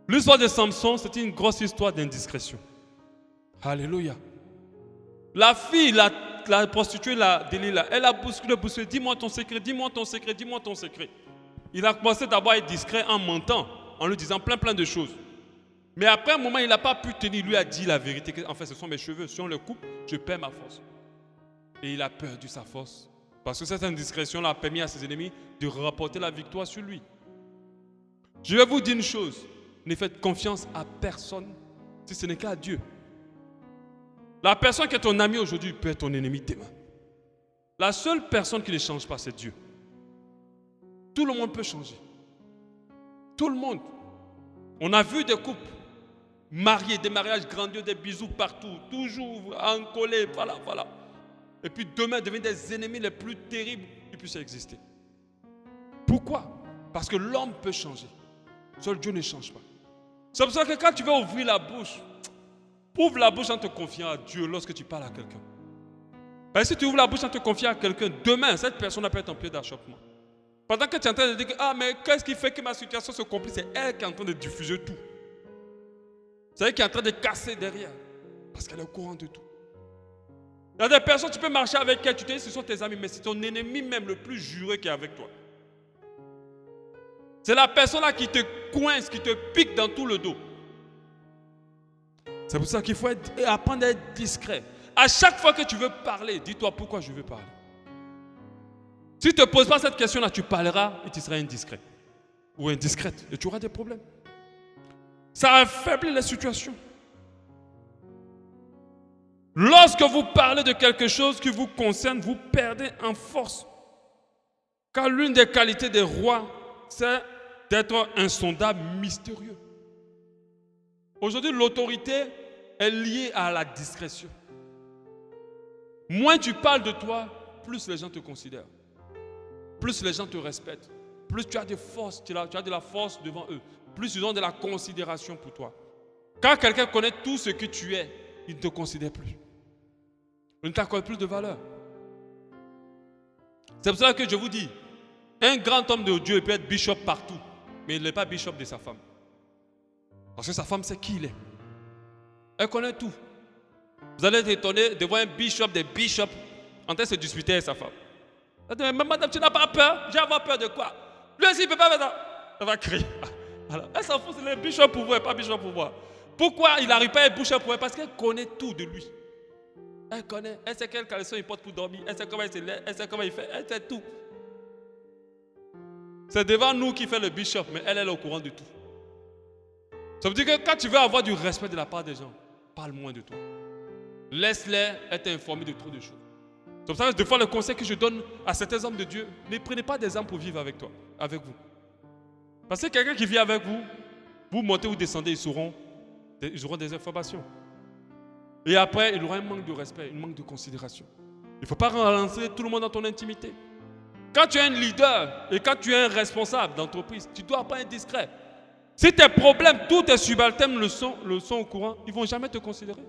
l'histoire de Samson, c'est une grosse histoire d'indiscrétion. Alléluia. La fille, la prostituée, la Delilah, elle a bousculé, dis-moi ton secret, dis-moi ton secret, dis-moi ton secret. Il a commencé d'abord à être discret en mentant, en lui disant plein de choses. Mais après un moment, il n'a pas pu tenir, il lui a dit la vérité, en fait ce sont mes cheveux, si on les coupe, je perds ma force. Et il a perdu sa force. Parce que cette indiscrétion-là a permis à ses ennemis de rapporter la victoire sur lui. Je vais vous dire une chose, ne faites confiance à personne si ce n'est qu'à Dieu. La personne qui est ton ami aujourd'hui peut être ton ennemi demain. La seule personne qui ne change pas, c'est Dieu. Tout le monde peut changer. Tout le monde. On a vu des couples mariés, des mariages grandioses, des bisous partout, toujours encollés, voilà. Et puis demain, devenir des ennemis les plus terribles qui puissent exister. Pourquoi? Parce que l'homme peut changer. Seul Dieu ne change pas. C'est pour ça que quand tu vas ouvrir la bouche, ouvre la bouche en te confiant à Dieu lorsque tu parles à quelqu'un. Parce que si tu ouvres la bouche en te confiant à quelqu'un, demain, cette personne peut être en pied d'achoppement. Pendant que tu es en train de dire, mais qu'est-ce qui fait que ma situation se complique? C'est elle qui est en train de diffuser tout. C'est elle qui est en train de casser derrière. Parce qu'elle est au courant de tout. Il y a des personnes, tu peux marcher avec elles, tu te dis ce sont tes amis, mais c'est ton ennemi même le plus juré qui est avec toi. C'est la personne là qui te coince, qui te pique dans tout le dos. C'est pour ça qu'il faut apprendre à être discret. À chaque fois que tu veux parler, dis-toi pourquoi je veux parler. Si tu ne te poses pas cette question-là, tu parleras et tu seras indiscret. Ou indiscrète. Et tu auras des problèmes. Ça affaiblit les situations. Lorsque vous parlez de quelque chose qui vous concerne, vous perdez en force. Car l'une des qualités des rois, c'est d'être insondable, mystérieux. Aujourd'hui, l'autorité est liée à la discrétion. Moins tu parles de toi, plus les gens te considèrent. Plus les gens te respectent. Plus tu as de force, tu as de la force devant eux. Plus ils ont de la considération pour toi. Quand quelqu'un connaît tout ce que tu es, il ne te considère plus. Il ne t'accorde plus de valeur. C'est pour ça que je vous dis, un grand homme de Dieu peut être bishop partout, mais il n'est pas bishop de sa femme. Parce que sa femme sait qui il est. Elle connaît tout. Vous allez être étonné de voir un bishop des bishops en train de se disputer avec sa femme. Elle dit, mais madame, tu n'as pas peur? J'ai avoir peur de quoi? Lui aussi, il ne peut pas faire ça. Elle va crier. Alors, elle s'en fout, c'est le bishop pour vous, pas bishop pour moi. Pourquoi il n'arrive pas à être bishop pour elle? Parce qu'elle connaît tout de lui. Elle connaît. Elle sait quel caleçon il porte pour dormir. Elle sait comment il se lève. Elle sait comment il fait. Elle sait tout. C'est devant nous qui fait le bishop, mais elle est au courant de tout. Ça veut dire que quand tu veux avoir du respect de la part des gens, parle moins de toi. Laisse-les être informés de trop de choses. C'est pour ça que des fois le conseil que je donne à certains hommes de Dieu, ne prenez pas des hommes pour vivre avec toi, avec vous. Parce que quelqu'un qui vit avec vous, vous montez ou descendez, ils auront des informations. Et après, il aura un manque de respect, un manque de considération. Il ne faut pas relancer tout le monde dans ton intimité. Quand tu es un leader et quand tu es un responsable d'entreprise, tu ne dois pas être discret. Si tes problèmes, tous tes subalternes le sont au courant, ils ne vont jamais te considérer.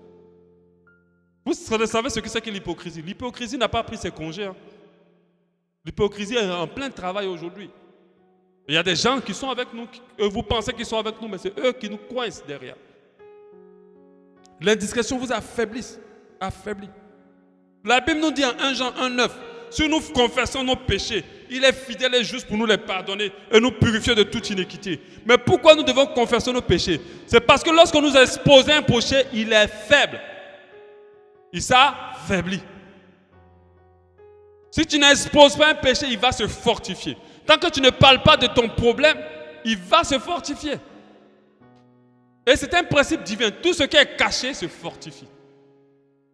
Vous savez ce que c'est que l'hypocrisie. L'hypocrisie n'a pas pris ses congés. Hein. L'hypocrisie est en plein travail aujourd'hui. Il y a des gens qui sont avec nous, vous pensez qu'ils sont avec nous, mais c'est eux qui nous coincent derrière. L'indiscrétion vous affaiblit. La Bible nous dit en 1 Jean 1,9, si nous confessons nos péchés, il est fidèle et juste pour nous les pardonner et nous purifier de toute iniquité. Mais pourquoi nous devons confesser nos péchés? C'est parce que lorsqu'on nous expose un péché, il est faible. Il s'affaiblit. Si tu n'exposes pas un péché, il va se fortifier. Tant que tu ne parles pas de ton problème, il va se fortifier. Et c'est un principe divin. Tout ce qui est caché se fortifie.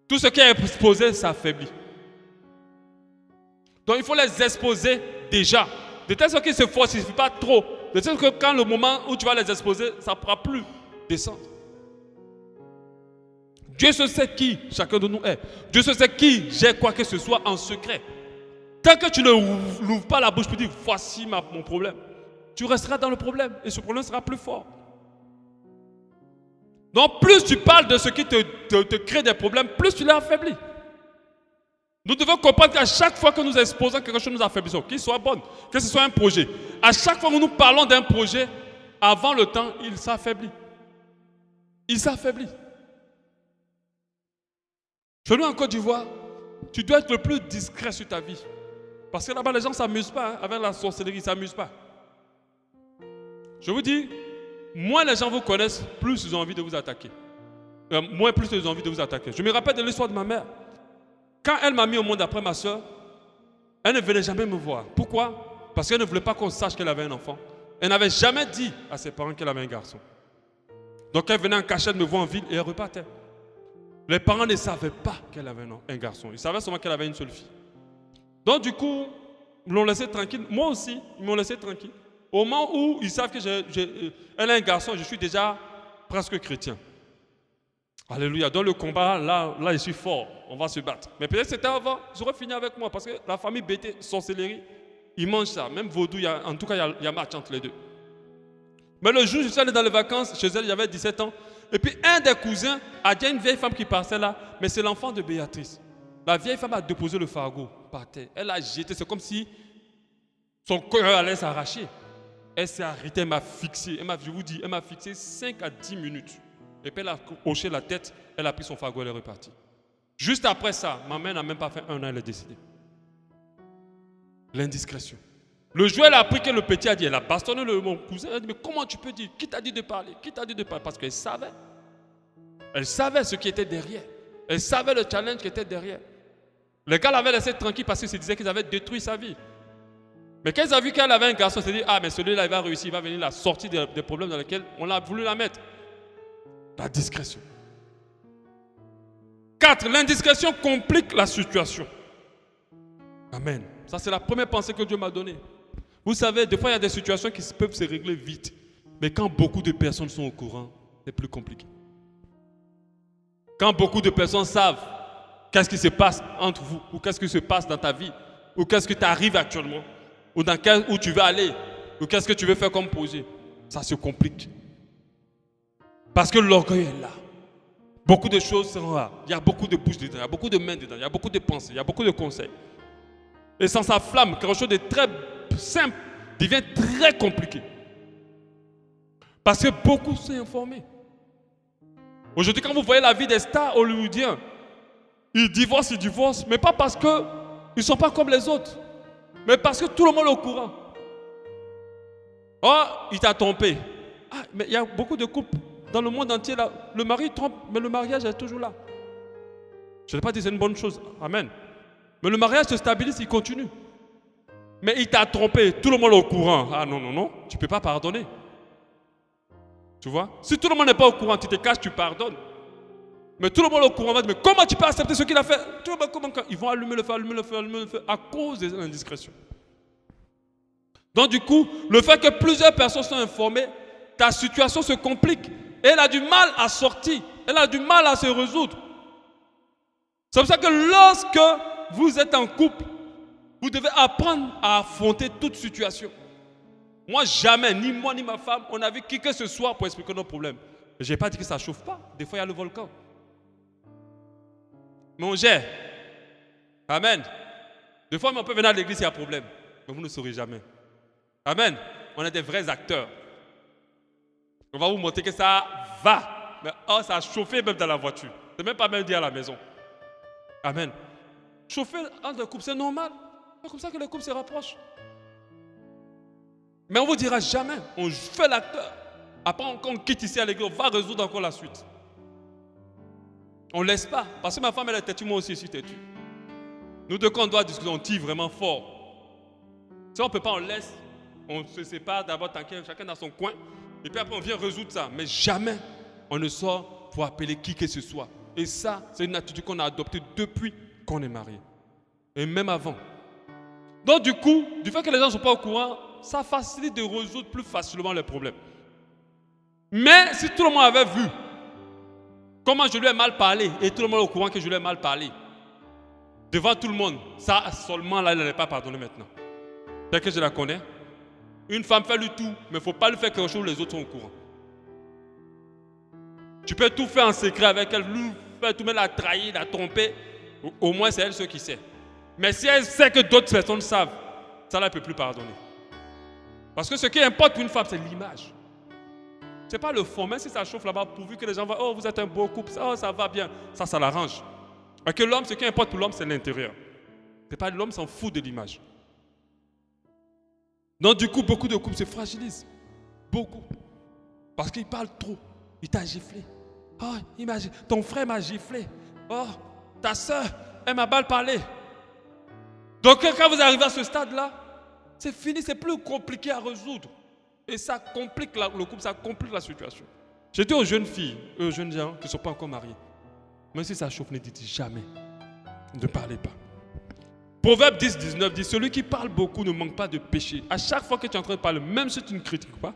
Tout ce qui est exposé s'affaiblit. Donc il faut les exposer déjà. De telle sorte qu'ils ne se fortifient pas trop. De telle sorte que quand le moment où tu vas les exposer, ça ne pourra plus descendre. Dieu se sait qui chacun de nous est. Dieu se sait qui j'ai quoi que ce soit en secret. Tant que tu ne l'ouvres pas la bouche pour dire voici mon problème, tu resteras dans le problème et ce problème sera plus fort. Donc plus tu parles de ce qui te crée des problèmes, plus tu l'affaiblis. Nous devons comprendre qu'à chaque fois que nous exposons quelque chose, nous affaiblissons, qu'il soit bon, que ce soit un projet. À chaque fois que nous parlons d'un projet, avant le temps, il s'affaiblit. Il s'affaiblit. Chez nous en Côte d'Ivoire, tu dois être le plus discret sur ta vie. Parce que là-bas, les gens ne s'amusent pas. Hein, avec la sorcellerie, ils ne s'amusent pas. Je vous dis, moins les gens vous connaissent, plus ils ont envie de vous attaquer. Moins plus ils ont envie de vous attaquer. Je me rappelle de l'histoire de ma mère. Quand elle m'a mis au monde après ma soeur, elle ne venait jamais me voir. Pourquoi? Parce qu'elle ne voulait pas qu'on sache qu'elle avait un enfant. Elle n'avait jamais dit à ses parents qu'elle avait un garçon. Donc elle venait en cachette me voir en ville et elle repartait. Les parents ne savaient pas qu'elle avait un garçon. Ils savaient seulement qu'elle avait une seule fille. Donc du coup, ils l'ont laissé tranquille. Moi aussi, ils m'ont laissé tranquille. Au moment où ils savent qu'elle a un garçon, je suis déjà presque chrétien. Alléluia. Dans le combat, là, je suis fort. On va se battre. Mais peut-être c'était avant, j'aurais fini avec moi. Parce que la famille Bété, sorcellerie, ils mangent ça. Même vaudou, en tout cas, il y a match entre les deux. Mais le jour où je suis allé dans les vacances, chez elle, j'avais 17 ans. Et puis un des cousins a dit à une vieille femme qui passait là, mais c'est l'enfant de Béatrice. La vieille femme a déposé le fardeau par terre. Elle a jeté, c'est comme si son cœur allait s'arracher. Elle s'est arrêtée, elle m'a fixé. Je vous dis, elle m'a fixé 5 à 10 minutes. Et puis elle a hoché la tête, elle a pris son fardeau, elle est repartie. Juste après ça, ma mère n'a même pas fait 1 an, elle est décédée. L'indiscrétion. Le jour où elle a appris que le petit a dit, elle a bastonné mon cousin, elle a dit, mais comment tu peux dire? Qui t'a dit de parler? Qui t'a dit de parler? Parce qu'elle savait. Elle savait ce qui était derrière. Elle savait le challenge qui était derrière. Les gars l'avaient laissé tranquille parce qu'ils se disaient qu'ils avaient détruit sa vie. Mais quand ils ont vu qu'elle avait un garçon, ils se sont dit, ah, mais celui-là, il va réussir, il va venir la sortir des problèmes dans lesquels on a voulu la mettre. La discrétion. 4. L'indiscrétion complique la situation. Amen. Ça, c'est la première pensée que Dieu m'a donnée. Vous savez, des fois, il y a des situations qui peuvent se régler vite. Mais quand beaucoup de personnes sont au courant, c'est plus compliqué. Quand beaucoup de personnes savent qu'est-ce qui se passe entre vous, ou qu'est-ce qui se passe dans ta vie, ou qu'est-ce qui t'arrive actuellement, ou où tu veux aller, ou qu'est-ce que tu veux faire comme projet, ça se complique. Parce que l'orgueil est là. Beaucoup de choses seront là. Il y a beaucoup de bouches dedans, il y a beaucoup de mains dedans, il y a beaucoup de pensées, il y a beaucoup de conseils. Et sans sa flamme, quelque chose de très simple devient très compliqué. Parce que beaucoup sont informés. Aujourd'hui, quand vous voyez la vie des stars hollywoodiens, ils divorcent, mais pas parce qu'ils ne sont pas comme les autres, mais parce que tout le monde est au courant. Oh, il t'a trompé. Ah, mais il y a beaucoup de couples dans le monde entier, là, le mari trompe, mais le mariage est toujours là. Je n'ai pas dit que c'est une bonne chose. Amen. Mais le mariage se stabilise, il continue. Mais il t'a trompé, tout le monde est au courant. Ah non, tu ne peux pas pardonner. Tu vois? Si tout le monde n'est pas au courant, tu te caches, tu pardonnes. Mais tout le monde est au courant, mais comment tu peux accepter ce qu'il a fait? Ils vont allumer le feu, à cause des indiscrétions. Donc du coup, le fait que plusieurs personnes sont informées, ta situation se complique. Et elle a du mal à sortir. Elle a du mal à se résoudre. C'est pour ça que lorsque vous êtes en couple, vous devez apprendre à affronter toute situation. Moi, jamais, ni moi ni ma femme, on a vu qui que ce soit pour expliquer nos problèmes. Je n'ai pas dit que ça ne chauffe pas. Des fois, il y a le volcan. Mais on gère. Amen. Des fois, on peut venir à l'église, il y a un problème. Mais vous ne saurez jamais. Amen. On est des vrais acteurs. On va vous montrer que ça va. Mais ça a chauffé même dans la voiture. Ce n'est même pas même dit à la maison. Amen. Chauffer entre les couples, c'est normal. C'est comme ça que les couples se rapprochent. Mais on ne vous dira jamais. On fait l'acteur. Après, quand on quitte ici à l'église, on va résoudre encore la suite. On ne laisse pas. Parce que ma femme, elle est têtue, moi aussi, je suis têtu. Nous deux, quand on doit discuter, on tire vraiment fort. Si on ne peut pas, on laisse. On se sépare d'abord, chacun dans son coin. Et puis après, on vient résoudre ça. Mais jamais on ne sort pour appeler qui que ce soit. Et ça, c'est une attitude qu'on a adoptée depuis qu'on est marié. Et même avant. Donc du coup, du fait que les gens ne sont pas au courant, ça facilite de résoudre plus facilement les problèmes. Mais si tout le monde avait vu comment je lui ai mal parlé, et tout le monde est au courant que je lui ai mal parlé, devant tout le monde, ça seulement là, elle n'allait pas pardonner maintenant. C'est que je la connais. Une femme fait le tout, mais il ne faut pas lui faire quelque chose où les autres sont au courant. Tu peux tout faire en secret avec elle, lui faire tout, mais la trahir, la tromper. Au moins, c'est elle ce qui sait. Mais si elle sait que d'autres personnes savent, ça, elle ne peut plus pardonner. Parce que ce qui importe pour une femme, c'est l'image. Ce n'est pas le fond. Même si ça chauffe là-bas, pourvu que les gens voient, oh, vous êtes un beau couple, oh, ça va bien. Ça l'arrange. Parce que l'homme, ce qui importe pour l'homme, c'est l'intérieur. C'est pas l'homme s'en fout de l'image. Donc du coup, beaucoup de couples se fragilisent. Beaucoup. Parce qu'il parle trop. Il t'a giflé. Oh, ton frère m'a giflé. Oh, ta soeur, elle m'a mal parlé. Donc quand vous arrivez à ce stade-là, c'est fini, c'est plus compliqué à résoudre. Et ça complique le couple, ça complique la situation. J'ai dit aux jeunes filles, aux jeunes gens qui ne sont pas encore mariés, même si ça chauffe, ne dites jamais. Ne parlez pas. Proverbe 10, 19 dit, celui qui parle beaucoup ne manque pas de péché. À chaque fois que tu es en train de parler, même si tu ne critiques pas,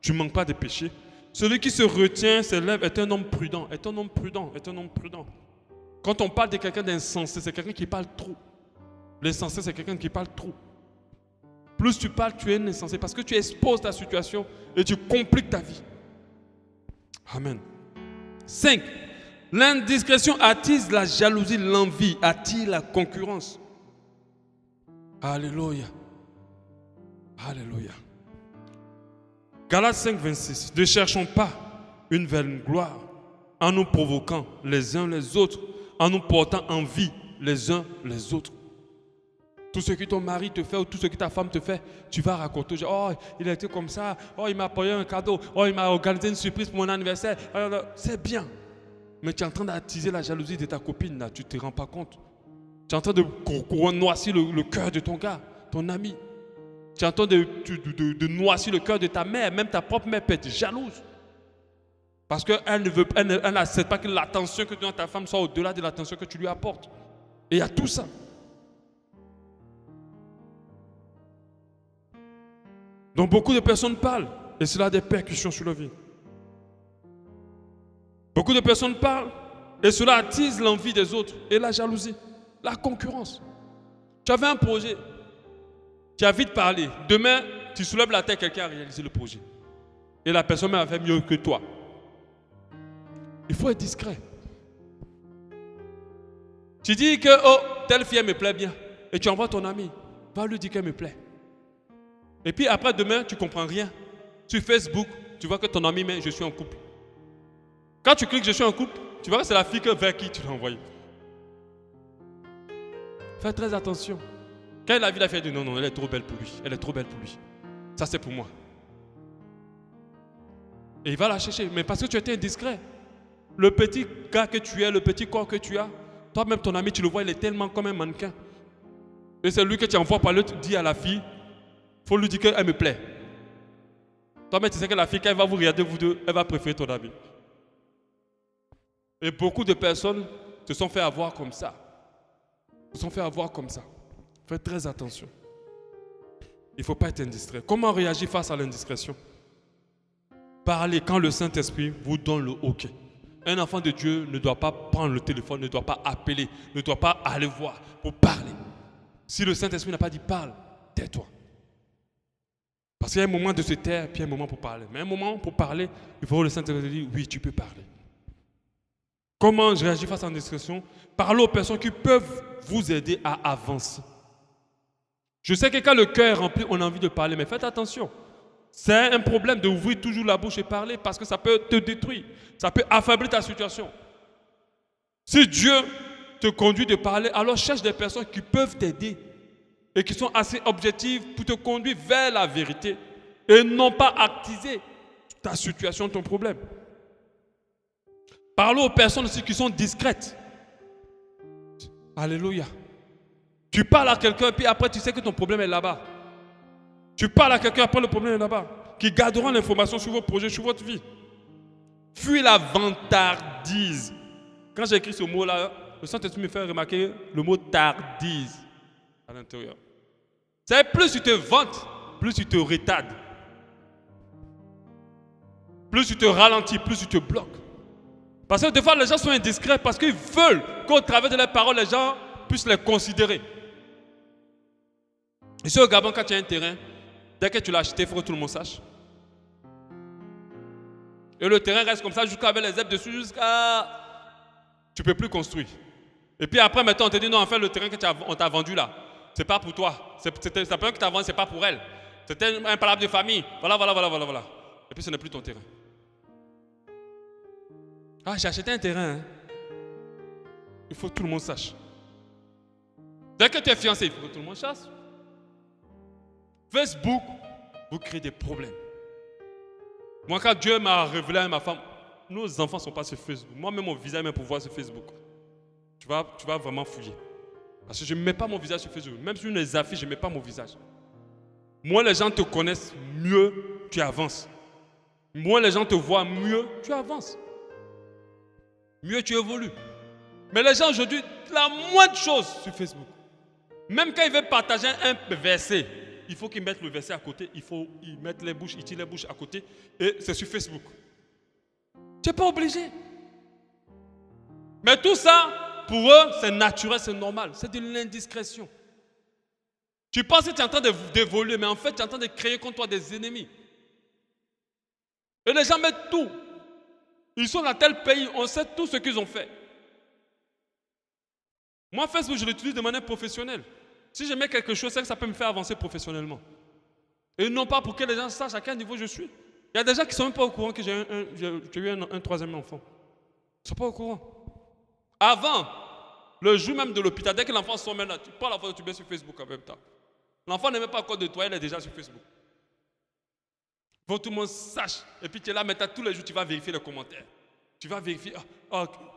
tu ne manques pas de péché. Celui qui se retient, ses lèvres, est un homme prudent, est un homme prudent, est un homme prudent. Quand on parle de quelqu'un d'insensé, c'est quelqu'un qui parle trop. L'insensé, c'est quelqu'un qui parle trop. Plus tu parles, tu es insensé parce que tu exposes ta situation et tu compliques ta vie. Amen. 5. L'indiscrétion attise la jalousie, l'envie, attire la concurrence. Alléluia. Alléluia. Galates 5, 26. Ne cherchons pas une vaine gloire en nous provoquant les uns les autres, en nous portant envie les uns les autres. Tout ce que ton mari te fait ou tout ce que ta femme te fait, tu vas raconter. Oh, il a été comme ça. Oh, il m'a apporté un cadeau. Oh, il m'a organisé une surprise pour mon anniversaire. C'est bien. Mais tu es en train d'attiser la jalousie de ta copine, là. Tu ne te rends pas compte. Tu es en train de noircir le cœur de ton gars, ton ami. Tu es en train de noircir le cœur de ta mère. Même ta propre mère peut être jalouse. Parce qu'elle n'accepte pas que l'attention que tu donnes à ta femme soit au-delà de l'attention que tu lui apportes. Et il y a tout ça. Donc beaucoup de personnes parlent et cela a des répercussions sur leur vie. Beaucoup de personnes parlent et cela attise l'envie des autres et la jalousie, la concurrence. Tu avais un projet, tu as vite parlé. Demain, tu soulèves la tête, quelqu'un a réalisé le projet. Et la personne a fait mieux que toi. Il faut être discret. Tu dis que telle fille elle me plaît bien et tu envoies ton ami, va lui dire qu'elle me plaît. Et puis après, demain, tu ne comprends rien. Sur Facebook, tu vois que ton ami met « je suis en couple ». Quand tu cliques « je suis en couple », tu vois que c'est la fille vers qui tu l'as envoyé. Fais très attention. Quand il a vu la fille, il dit « non, elle est trop belle pour lui. Elle est trop belle pour lui. Ça, c'est pour moi. » Et il va la chercher. Mais parce que tu étais indiscret. Le petit gars que tu es, le petit corps que tu as, toi-même, ton ami, tu le vois, il est tellement comme un mannequin. Et c'est lui que tu envoies par l'autre, dit à la fille, il faut lui dire qu'elle me plaît. Toi-même, tu sais que la fille, quand elle va vous regarder, vous deux, elle va préférer ton ami. Et beaucoup de personnes se sont fait avoir comme ça. Se sont fait avoir comme ça. Faites très attention. Il ne faut pas être indiscret. Comment réagir face à l'indiscrétion? Parlez quand le Saint-Esprit vous donne le OK. Un enfant de Dieu ne doit pas prendre le téléphone, ne doit pas appeler, ne doit pas aller voir pour parler. Si le Saint-Esprit n'a pas dit parle, tais-toi. Parce qu'il y a un moment de se taire, puis un moment pour parler. Mais un moment pour parler, il faut que le Saint-Esprit dise oui, tu peux parler. Comment je réagis face à l'indiscrétion? Parlez aux personnes qui peuvent vous aider à avancer. Je sais que quand le cœur est rempli, on a envie de parler, mais faites attention. C'est un problème d'ouvrir toujours la bouche et parler parce que ça peut te détruire. Ça peut affaiblir ta situation. Si Dieu te conduit de parler, alors cherche des personnes qui peuvent t'aider et qui sont assez objectives pour te conduire vers la vérité et non pas attiser ta situation, ton problème. Parlez aux personnes aussi qui sont discrètes. Alléluia. Tu parles à quelqu'un, puis après tu sais que ton problème est là-bas. Tu parles à quelqu'un, après le problème est là-bas. Qui garderont l'information sur vos projets, sur votre vie. Fuis la vantardise. Quand j'ai écrit ce mot-là, le Saint-Esprit me fait remarquer le mot tardise à l'intérieur. C'est plus tu te vantes, plus tu te retardes. Plus tu te ralentis, plus tu te bloques. Parce que des fois, les gens sont indiscrets parce qu'ils veulent qu'au travers de leurs paroles, les gens puissent les considérer. Ici au Gabon, quand tu as un terrain, dès que tu l'as acheté, il faut que tout le monde sache. Et le terrain reste comme ça jusqu'à avec les herbes dessus, jusqu'à... Tu ne peux plus construire. Et puis après, maintenant, on te dit, non, en fait, le terrain qu'on t'a vendu là, c'est pas pour toi. C'est la personne qui t'a vendu, c'est pas pour elle. C'était un palabre de famille. Voilà. Et puis ce n'est plus ton terrain. Ah, j'ai acheté un terrain. Hein. Il faut que tout le monde sache. Dès que tu es fiancé, il faut que tout le monde sache. Facebook, vous créez des problèmes. Moi, quand Dieu m'a révélé à ma femme, nos enfants ne sont pas sur Facebook. Moi-même, mon visage est pour voir sur Facebook. Tu vas vraiment fouiller. Parce que je ne mets pas mon visage sur Facebook. Même sur les affiches, je ne mets pas mon visage. Moins les gens te connaissent, mieux tu avances. Moins les gens te voient, mieux tu avances. Mieux tu évolues. Mais les gens aujourd'hui, la moindre chose sur Facebook. Même quand ils veulent partager un verset, il faut qu'ils mettent le verset à côté, ils mettent les bouches, ils tirent les bouches à côté, et c'est sur Facebook. Tu n'es pas obligé. Mais tout ça, pour eux, c'est naturel, c'est normal. C'est de l'indiscrétion. Tu penses que tu es en train d'évoluer, mais en fait, tu es en train de créer contre toi des ennemis. Et les gens mettent tout. Ils sont dans tel pays, on sait tout ce qu'ils ont fait. Moi, Facebook, je l'utilise de manière professionnelle. Si je mets quelque chose, c'est que ça peut me faire avancer professionnellement. Et non pas pour que les gens sachent à quel niveau je suis. Il y a des gens qui ne sont même pas au courant que j'ai eu un troisième enfant. Ils ne sont pas au courant. Avant, le jour même de l'hôpital, dès que l'enfant sort maintenant, tu prends la photo, tu mets sur Facebook en même temps. L'enfant n'est même pas encore de toi, il est déjà sur Facebook. Il faut que tout le monde sache. Et puis tu es là maintenant, tous les jours, tu vas vérifier les commentaires. Tu vas vérifier,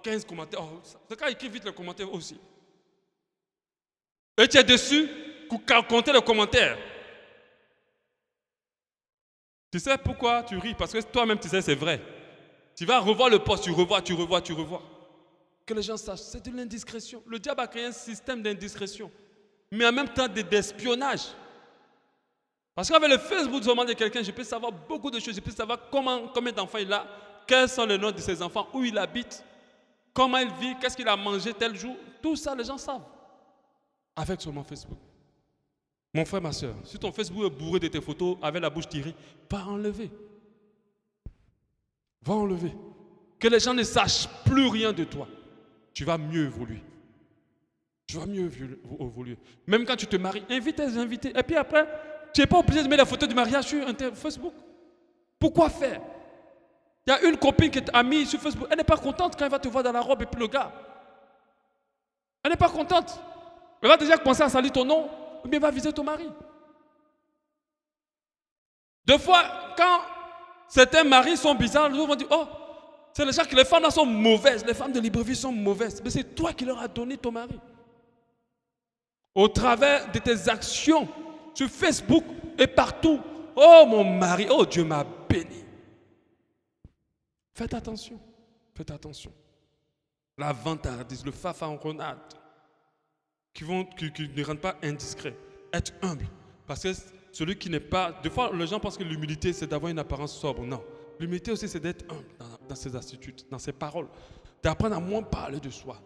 15 commentaires. C'est quand il écrit vite les commentaires aussi. Et tu es dessus pour compter les commentaires. Tu sais pourquoi tu ris? Parce que toi-même, tu sais, c'est vrai. Tu vas revoir le post, tu revois. Que les gens sachent, c'est de l'indiscrétion. Le diable a créé un système d'indiscrétion, mais en même temps d'espionnage. Parce qu'avec le Facebook de quelqu'un, je peux savoir beaucoup de choses. Je peux savoir combien d'enfants il a, quels sont les noms de ses enfants, où il habite, comment il vit, qu'est-ce qu'il a mangé tel jour. Tout ça, les gens savent. Avec seulement Facebook. Mon frère, ma soeur, si ton Facebook est bourré de tes photos avec la bouche tirée, va enlever. Va enlever. Que les gens ne sachent plus rien de toi. Tu vas mieux évoluer. Tu vas mieux évoluer. Même quand tu te maries, invite tes invités. Et puis après, tu n'es pas obligé de mettre la photo du mariage sur Facebook. Pourquoi faire? Il y a une copine qui est amie sur Facebook. Elle n'est pas contente quand elle va te voir dans la robe et puis le gars. Elle n'est pas contente. Elle va déjà commencer à salir ton nom, ou bien elle va viser ton mari. Deux fois, quand certains maris sont bizarres, les autres vont dire, oh, c'est les gens que les femmes là sont mauvaises, les femmes de Libreville sont mauvaises. Mais c'est toi qui leur as donné ton mari. Au travers de tes actions sur Facebook et partout. Oh mon mari, oh Dieu m'a béni. Faites attention, faites attention. La vantardise, le fanfaronnade, qui ne rendent pas indiscret. Être humble. Parce que celui qui n'est pas... Des fois, les gens pensent que l'humilité, c'est d'avoir une apparence sobre. Non. L'humilité aussi, c'est d'être humble dans ses attitudes, dans ses paroles. D'apprendre à moins parler de soi.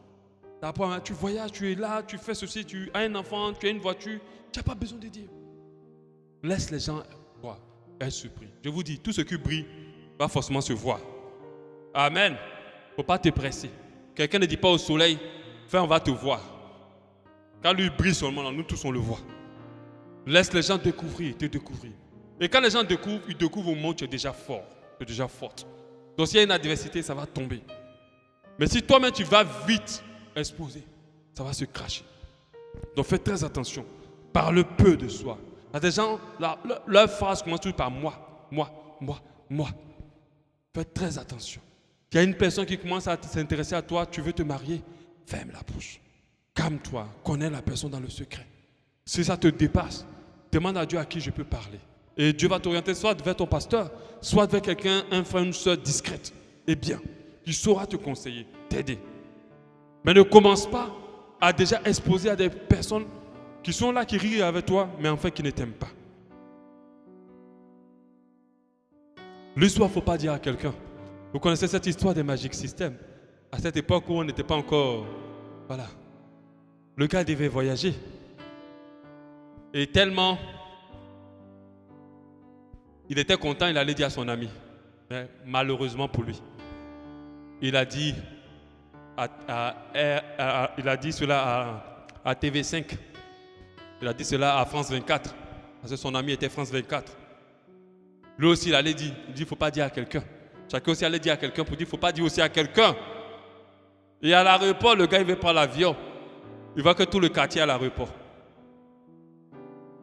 D'apprendre, tu voyages, tu es là, tu fais ceci, tu as un enfant, tu as une voiture. Tu n'as pas besoin de dire. Laisse les gens voir, être surpris. Je vous dis, tout ce qui brille va forcément se voir. Amen. Il ne faut pas te presser. Quelqu'un ne dit pas au soleil, on va te voir. Quand lui brille seulement, nous tous on le voit. Laisse les gens découvrir, te découvrir. Et quand les gens découvrent, ils découvrent au monde, tu es déjà fort, tu es déjà forte. Donc s'il y a une adversité, ça va tomber. Mais si toi-même tu vas vite exposer, ça va se cracher. Donc faites très attention. Parle peu de soi. Il y a des gens, leur phrase commence toujours par moi. Faites très attention. Il y a une personne qui commence à s'intéresser à toi, tu veux te marier, ferme la bouche. Calme-toi, connais la personne dans le secret. Si ça te dépasse, demande à Dieu à qui je peux parler. Et Dieu va t'orienter soit vers ton pasteur, soit vers quelqu'un, un frère, une soeur discrète et bien. Il saura te conseiller, t'aider. Mais ne commence pas à déjà exposer à des personnes qui sont là, qui rient avec toi, mais en fait qui ne t'aiment pas. L'histoire, il ne faut pas dire à quelqu'un. Vous connaissez cette histoire des Magic System. À cette époque où on n'était pas encore... Voilà. Le gars devait voyager. Et tellement... Il était content, il allait dire à son ami. Mais malheureusement pour lui. Il a dit... il a dit cela à TV5. Il a dit cela à France 24. Parce que son ami était France 24. Lui aussi, il allait dire. Il dit, il ne faut pas dire à quelqu'un. Chacun aussi allait dire à quelqu'un pour dire, il ne faut pas dire aussi à quelqu'un. Et à l'aéroport, le gars, il veut prendre l'avion. Il voit que tout le quartier est à l'aéroport.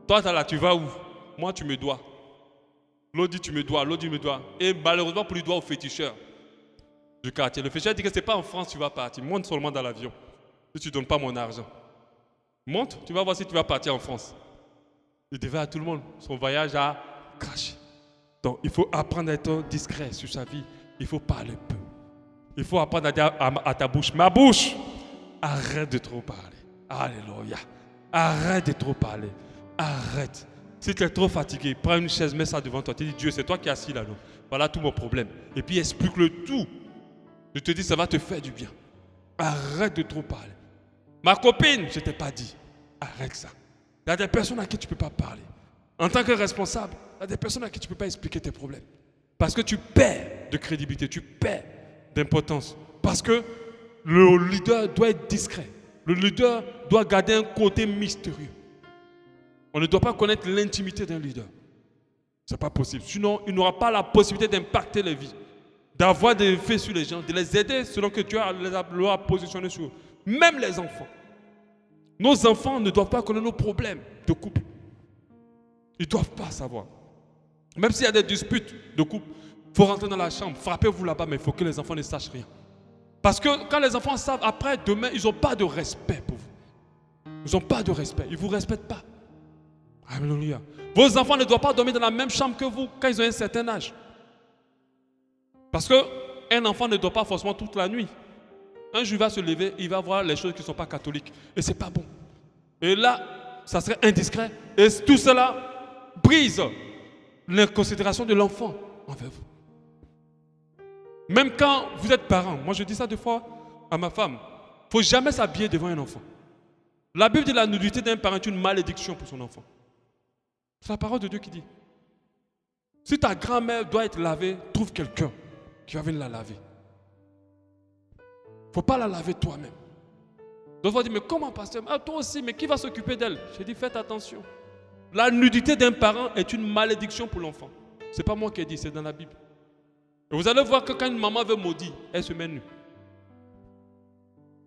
Toi, là, tu vas où? Moi, tu me dois. L'autre dit, tu me dois. L'autre dit, me dois. Et malheureusement, pour lui doit au féticheur du quartier. Le féticheur dit que ce n'est pas en France que tu vas partir. Monte seulement dans l'avion. Si tu ne donnes pas mon argent. Monte, tu vas voir si tu vas partir en France. Il devait à tout le monde. Son voyage a craché. Donc, il faut apprendre à être discret sur sa vie. Il faut parler peu. Il faut apprendre à dire à ta bouche, ma bouche, arrête de trop parler. Alléluia. Arrête de trop parler. Arrête. Si tu es trop fatigué, prends une chaise, mets ça devant toi. Tu dis, Dieu, c'est toi qui es assis là. Voilà tout mon problème. Et puis explique-le tout. Je te dis, ça va te faire du bien. Arrête de trop parler. Ma copine, je ne t'ai pas dit. Arrête ça. Il y a des personnes à qui tu ne peux pas parler. En tant que responsable, il y a des personnes à qui tu ne peux pas expliquer tes problèmes. Parce que tu perds de crédibilité, tu perds d'importance. Parce que le leader doit être discret. Le leader doit garder un côté mystérieux. On ne doit pas connaître l'intimité d'un leader. Ce n'est pas possible. Sinon, il n'aura pas la possibilité d'impacter les vies, d'avoir des effets sur les gens, de les aider selon que Dieu leur a positionné sur eux. Même les enfants. Nos enfants ne doivent pas connaître nos problèmes de couple. Ils ne doivent pas savoir. Même s'il y a des disputes de couple, il faut rentrer dans la chambre, frappez-vous là-bas, mais il faut que les enfants ne sachent rien. Parce que quand les enfants savent, après, demain, ils n'ont pas de respect pour vous. Ils n'ont pas de respect. Ils ne vous respectent pas. Alléluia. Vos enfants ne doivent pas dormir dans la même chambre que vous quand ils ont un certain âge. Parce qu'un enfant ne dort pas forcément toute la nuit. Un jour, il va se lever, il va voir les choses qui ne sont pas catholiques. Et ce n'est pas bon. Et là, ça serait indiscret. Et tout cela brise la considération de l'enfant envers vous. Même quand vous êtes parent, moi je dis ça deux fois à ma femme, il ne faut jamais s'habiller devant un enfant. La Bible dit que la nudité d'un parent est une malédiction pour son enfant. C'est la parole de Dieu qui dit. Si ta grand-mère doit être lavée, trouve quelqu'un qui va venir la laver. Il ne faut pas la laver toi-même. D'autres vont dire, mais comment pasteur? Ah, toi aussi, mais qui va s'occuper d'elle? J'ai dit, faites attention. La nudité d'un parent est une malédiction pour l'enfant. Ce n'est pas moi qui ai dit, c'est dans la Bible. Et vous allez voir que quand une maman veut maudire, elle se met nue.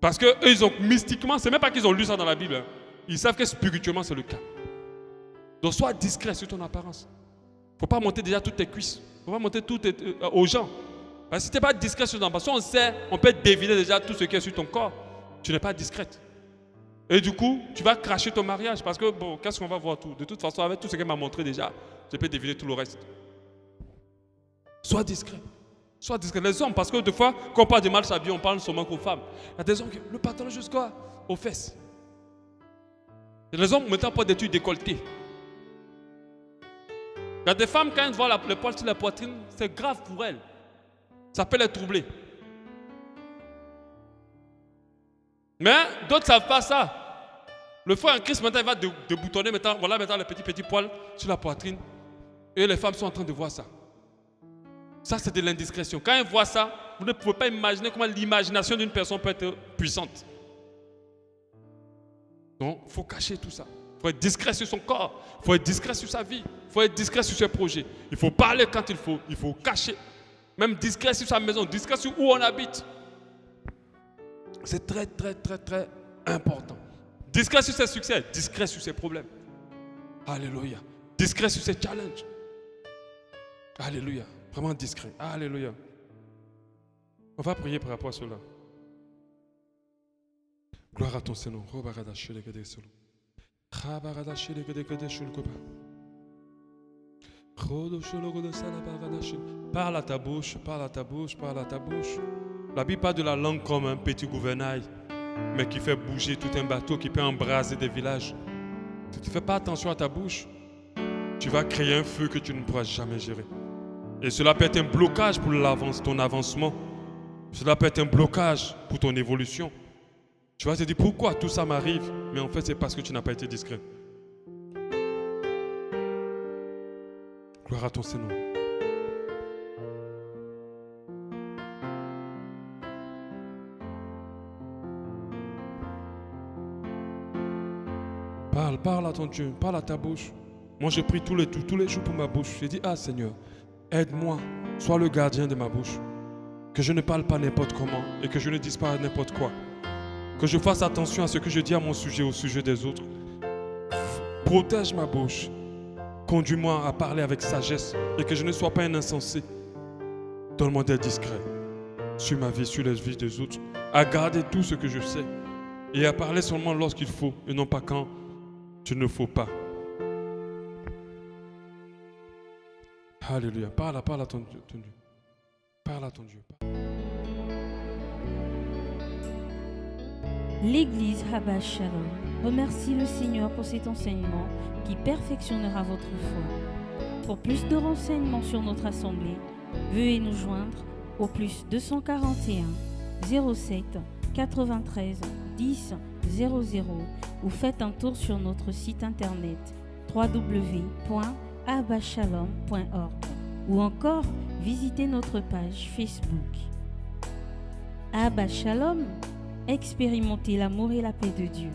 Parce qu'eux, ils ont mystiquement, c'est même pas qu'ils ont lu ça dans la Bible. Hein. Ils savent que spirituellement, c'est le cas. Donc, sois discret sur ton apparence. Il ne faut pas monter déjà toutes tes cuisses. Il ne faut pas monter tout aux gens. Parce que si tu n'es pas discret sur ton apparence, on sait, on peut deviner déjà tout ce qui est sur ton corps. Tu n'es pas discrète. Et du coup, tu vas cracher ton mariage. Parce que, bon, qu'est-ce qu'on va voir tout? De toute façon, avec tout ce qu'elle m'a montré déjà, je peux deviner tout le reste. Sois discret. Sois discret. Les hommes, parce que des fois, quand on parle de mal s'habiller, on parle seulement qu'aux femmes. Il y a des hommes qui le pantalon jusqu'aux fesses. Et les hommes, maintenant, portent des trucs décolletés. Il y a des femmes, quand elles voient le poil sur la poitrine, c'est grave pour elles. Ça peut les troubler. Mais d'autres ne savent pas ça. Le frère en Christ, maintenant, il va déboutonner, voilà maintenant les petits poils sur la poitrine. Et les femmes sont en train de voir ça. Ça, c'est de l'indiscrétion. Quand elles voient ça, vous ne pouvez pas imaginer comment l'imagination d'une personne peut être puissante. Donc, il faut cacher tout ça. Il faut être discret sur son corps. Il faut être discret sur sa vie. Il faut être discret sur ses projets. Il faut parler quand il faut. Il faut cacher. Même discret sur sa maison. Discret sur où on habite. C'est très, très, très, très important. Discret sur ses succès. Discret sur ses problèmes. Alléluia. Discret sur ses challenges. Alléluia. Vraiment discret. Alléluia. On va prier par rapport à cela. Gloire à ton Seigneur. Parle à ta bouche, parle à ta bouche, parle à ta bouche. La Bible parle de la langue comme un petit gouvernail, mais qui fait bouger tout un bateau, qui peut embraser des villages. Si tu ne fais pas attention à ta bouche, tu vas créer un feu que tu ne pourras jamais gérer. Et cela peut être un blocage pour ton avancement. Cela peut être un blocage pour ton évolution. Tu vas te dire pourquoi tout ça m'arrive, mais en fait c'est parce que tu n'as pas été discret. Gloire à ton Seigneur. Parle à ton Dieu, parle à ta bouche. Moi je prie tous les jours pour ma bouche. Je dis, ah Seigneur, aide-moi, sois le gardien de ma bouche. Que je ne parle pas n'importe comment et que je ne dise pas n'importe quoi. Que je fasse attention à ce que je dis à mon sujet, au sujet des autres. Protège ma bouche. Conduis-moi à parler avec sagesse et que je ne sois pas un insensé. Donne-moi d'être discret sur ma vie, sur les vies des autres, à garder tout ce que je sais et à parler seulement lorsqu'il faut et non pas quand il ne faut pas. Alléluia. Parle à ton Dieu. Parle à ton Dieu. L'Église Abba Shalom remercie le Seigneur pour cet enseignement qui perfectionnera votre foi. Pour plus de renseignements sur notre assemblée, veuillez nous joindre au plus 241 07 93 10 00 ou faites un tour sur notre site internet www.abbashalom.org ou encore visitez notre page Facebook. Abba Shalom, expérimentez l'amour et la paix de Dieu.